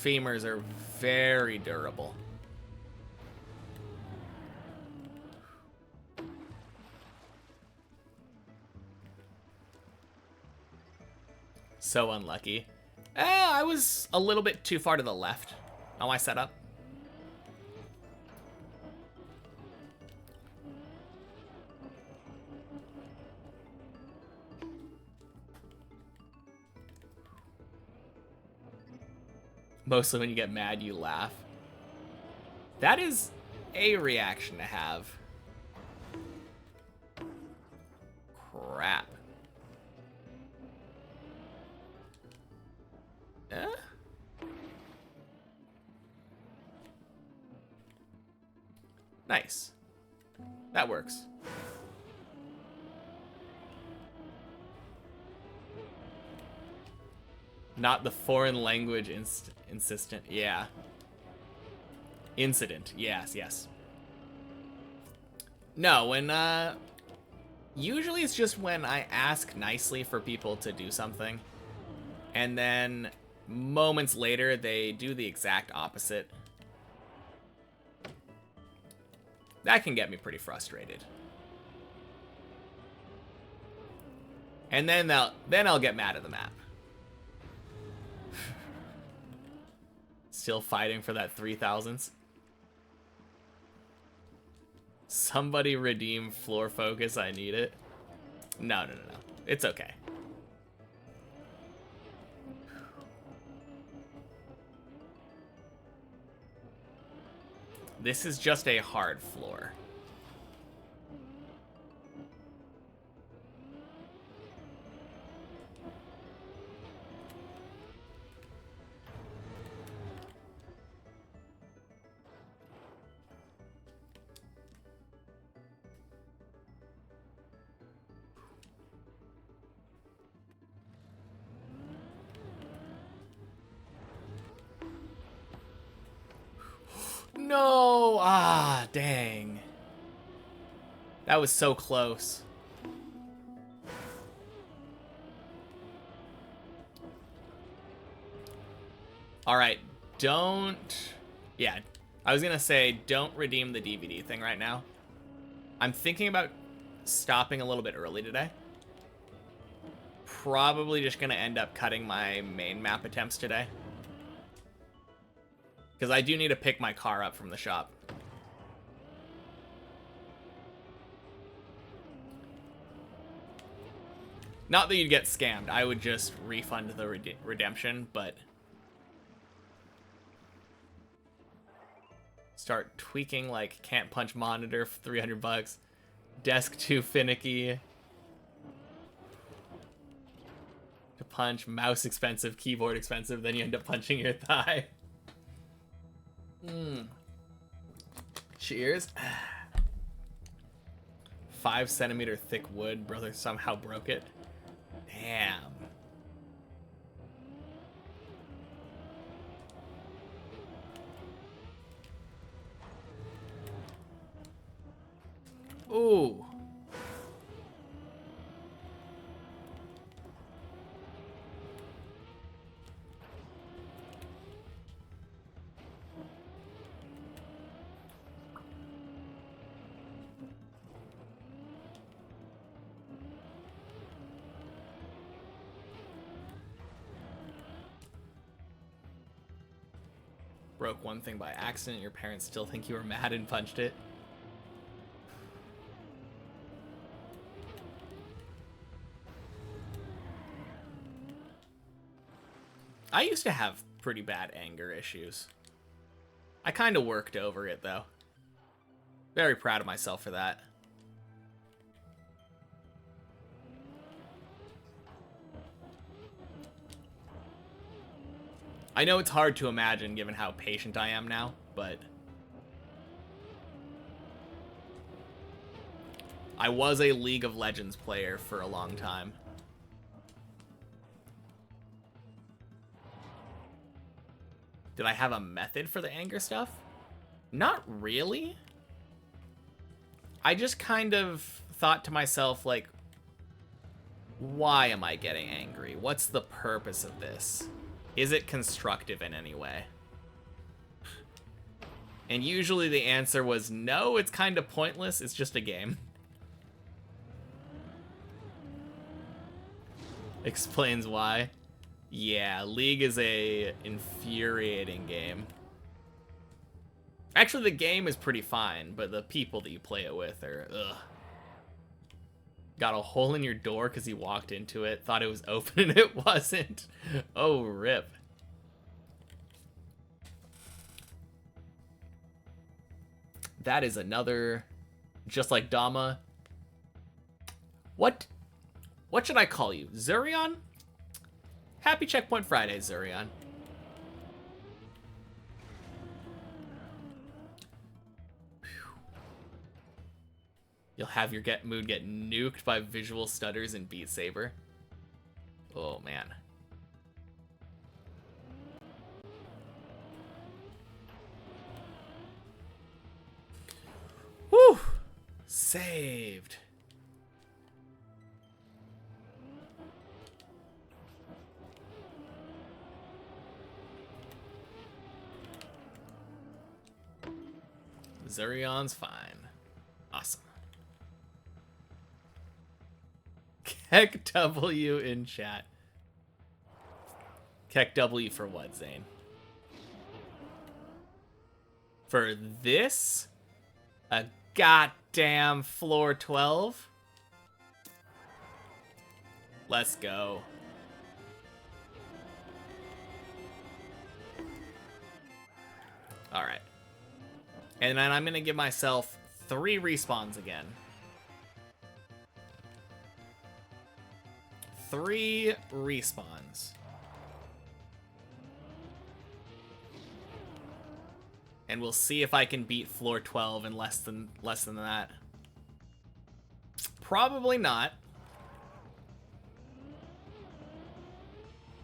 Femurs are very durable. So unlucky. I was a little bit too far to the left on my setup. Mostly when you get mad, you laugh. That is a reaction to have. Crap. Nice. That works. Not the foreign language insistent. Yeah. Incident. Yes, yes. No, when, usually it's just when I ask nicely for people to do something, and then moments later they do the exact opposite. That can get me pretty frustrated. And then I'll get mad at the map. Still fighting for that 3000s. Somebody redeem floor focus, I need it. No. It's okay. This is just a hard floor. No! Ah, dang. That was so close. Alright, don't... Yeah, I was gonna say, don't redeem the DVD thing right now. I'm thinking about stopping a little bit early today. Probably just gonna end up cutting my main map attempts today. Because I do need to pick my car up from the shop. Not that you'd get scammed. I would just refund the redemption, but... Start tweaking like can't punch monitor for 300 bucks. Desk too finicky. To punch, mouse expensive, keyboard expensive, then you end up punching your thigh. Cheers. 5 centimeter thick wood. Brother somehow broke it. Damn. Ooh. Broke one thing by accident, your parents still think you were mad and punched it. I used to have pretty bad anger issues. I kind of worked over it, though. Very proud of myself for that. I know it's hard to imagine given how patient I am now, but... I was a League of Legends player for a long time. Did I have a method for the anger stuff? Not really. I just kind of thought to myself, like, Why am I getting angry? What's the purpose of this? Is it constructive in any way? And usually the answer was no, it's kind of pointless. It's just a game. Explains why. Yeah, League is a infuriating game. Actually, the game is pretty fine, but the people that you play it with are, ugh. Got a hole in your door because you walked into it, thought it was open and it wasn't. Oh, rip. That is another, just like Dama. What should I call you? Zurion? Happy Checkpoint Friday, Zurion. You'll have your mood get nuked by visual stutters and Beat Saber. Oh, man. Whew! Saved. Zurion's fine. Awesome. Keck W in chat. Keck W for what, Zane? For this? A goddamn floor 12? Let's go. Alright. And then I'm going to give myself 3 respawns again. 3 respawns. And we'll see if I can beat floor 12 in less than that. Probably not.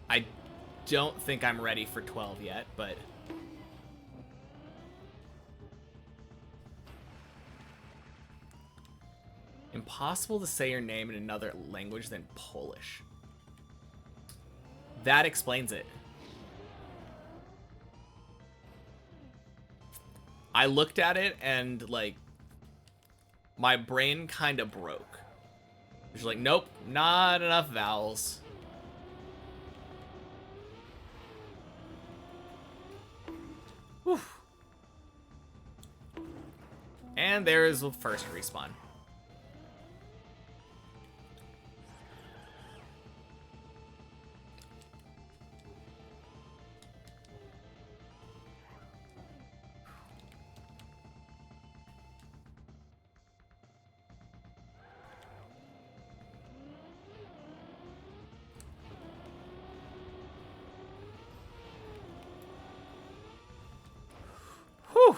I don't think I'm ready for 12 yet, but impossible to say your name in another language than Polish. That explains it. I looked at it and, like, my brain kind of broke. It was like, nope, not enough vowels. Whew. And there is the first respawn. Whew.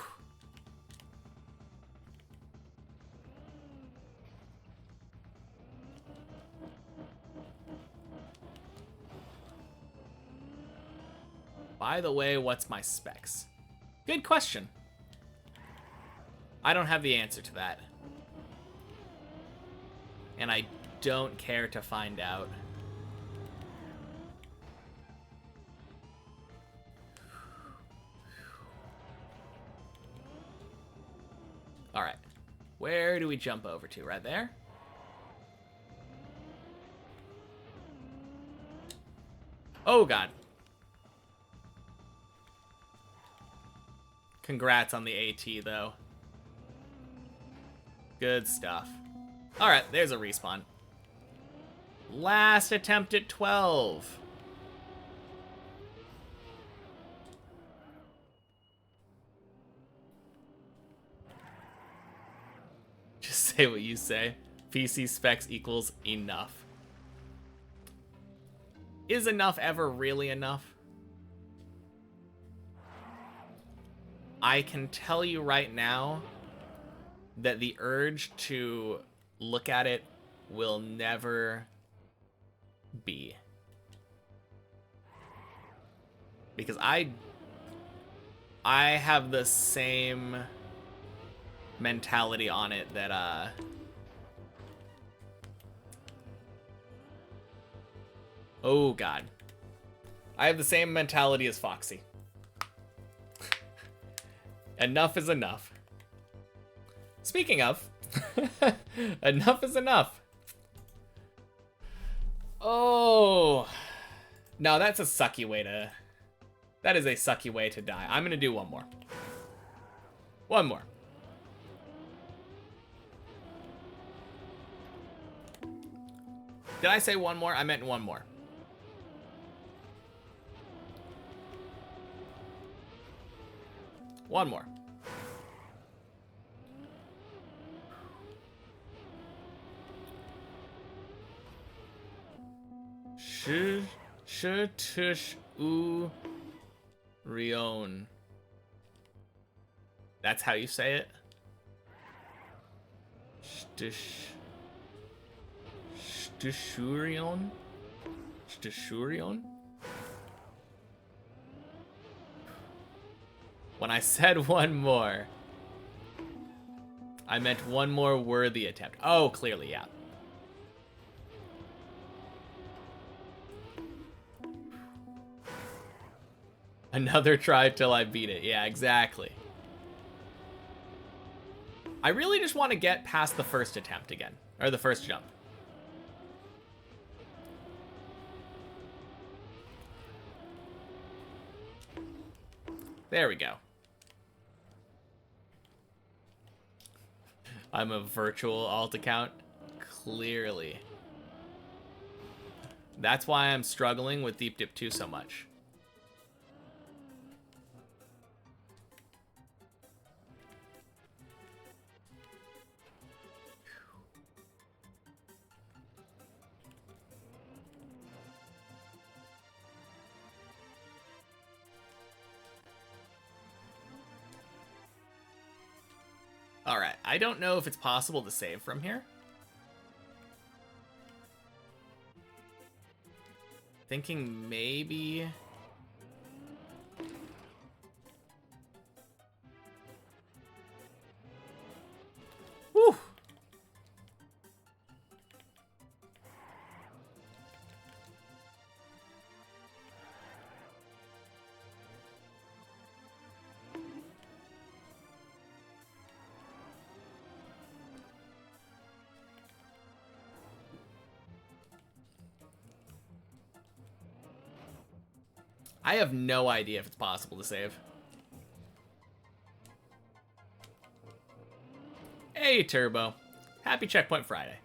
By the way, what's my specs? Good question. I don't have the answer to that. And I don't care to find out. Alright. Where do we jump over to? Right there? Oh, God. Congrats on the AT, though. Good stuff. Alright, there's a respawn. Last attempt at 12. Just say what you say. PC specs equals enough. Is enough ever really enough? I can tell you right now that the urge to look at it will never be. Because I have the same mentality on it that Oh, God. I have the same mentality as Foxy. Enough is enough. Speaking of, enough is enough. Oh. No, that's a sucky way to... That is a sucky way to die. I'm going to do one more. One more. Did I say one more? I meant one more. One more. Tush u Rion. That's how you say it? Shtishurion? Shtishurion? When I said one more, I meant one more worthy attempt. Oh, clearly, yeah. Another try till I beat it. Yeah, exactly. I really just want to get past the first attempt again. Or the first jump. There we go. I'm a virtual alt account. Clearly. That's why I'm struggling with Deep Dip 2 so much. Alright, I don't know if it's possible to save from here. Thinking maybe... Whew! I have no idea if it's possible to save. Hey, Turbo. Happy Checkpoint Friday.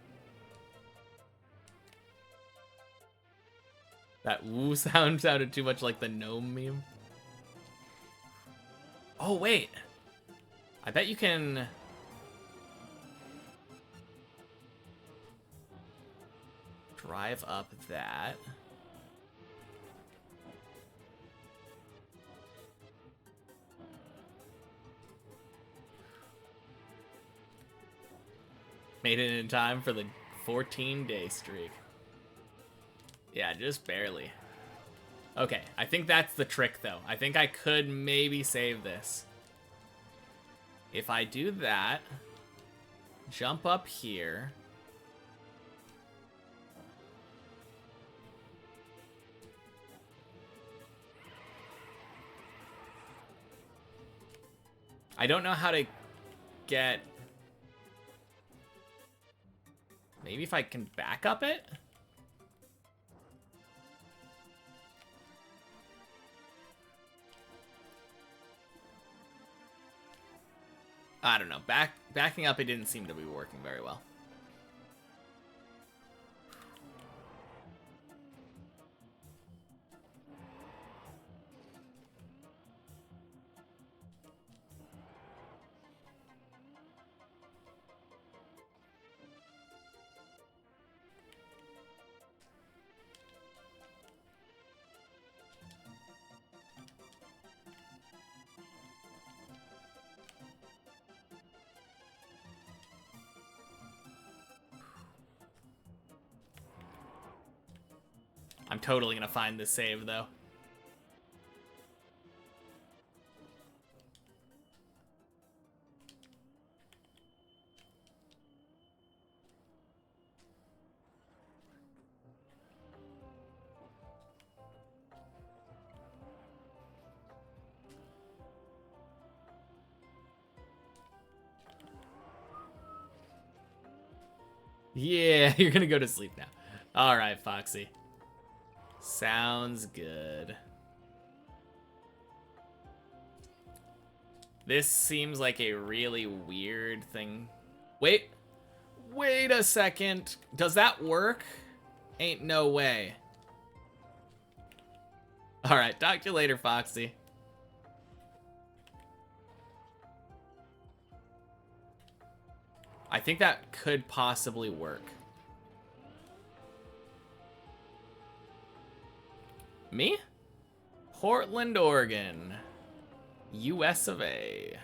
That woo sound sounded too much like the gnome meme. Oh, wait. I bet you can... drive up that. Made it in time for the 14-day streak. Yeah, just barely. Okay, I think that's the trick, though. I think I could maybe save this. If I do that, jump up here. I don't know how to get... Maybe if I can back up it? I don't know. Backing up, it didn't seem to be working very well. I'm totally gonna find this save, though. Yeah, you're gonna go to sleep now. All right, Foxy. Sounds good. This seems like a really weird thing. Wait a second. Does that work? Ain't no way. All right, talk to you later, Foxy. I think that could possibly work. Me? Portland, Oregon. US of A.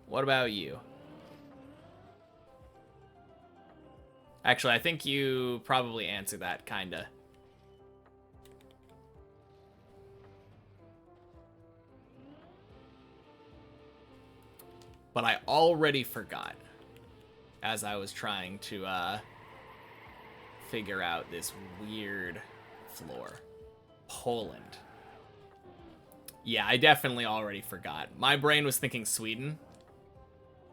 What about you? Actually, I think you probably answered that, kinda. But I already forgot as I was trying to figure out this weird floor. Poland. Yeah, I definitely already forgot. My brain was thinking Sweden.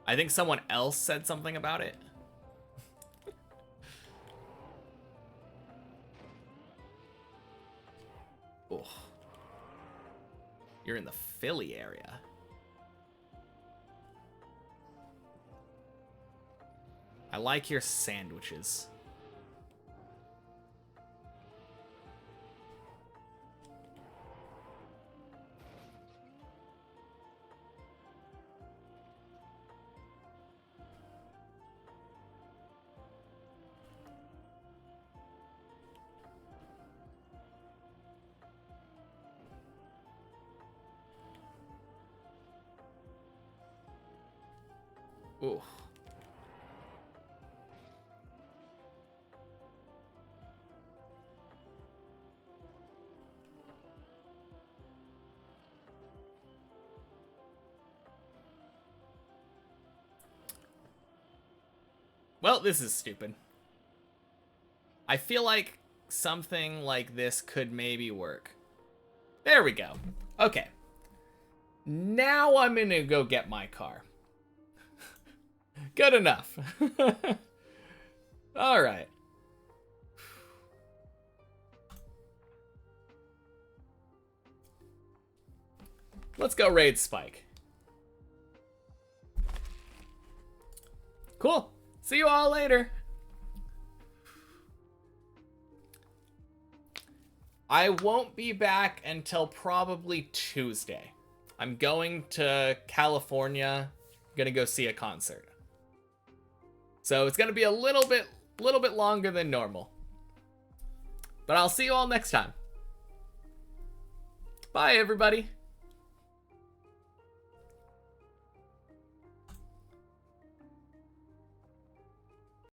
I think someone else said something about it. Oh. You're in the Philly area. I like your sandwiches. Ooh. Well, this is stupid. I feel like something like this could maybe work. There we go. Okay. Now I'm gonna go get my car. Good enough. All right. Let's go raid Spike. Cool. See you all later. I won't be back until probably Tuesday. I'm going to California. I'm gonna go see a concert. So it's gonna be a little bit longer than normal. But I'll see you all next time. Bye, everybody.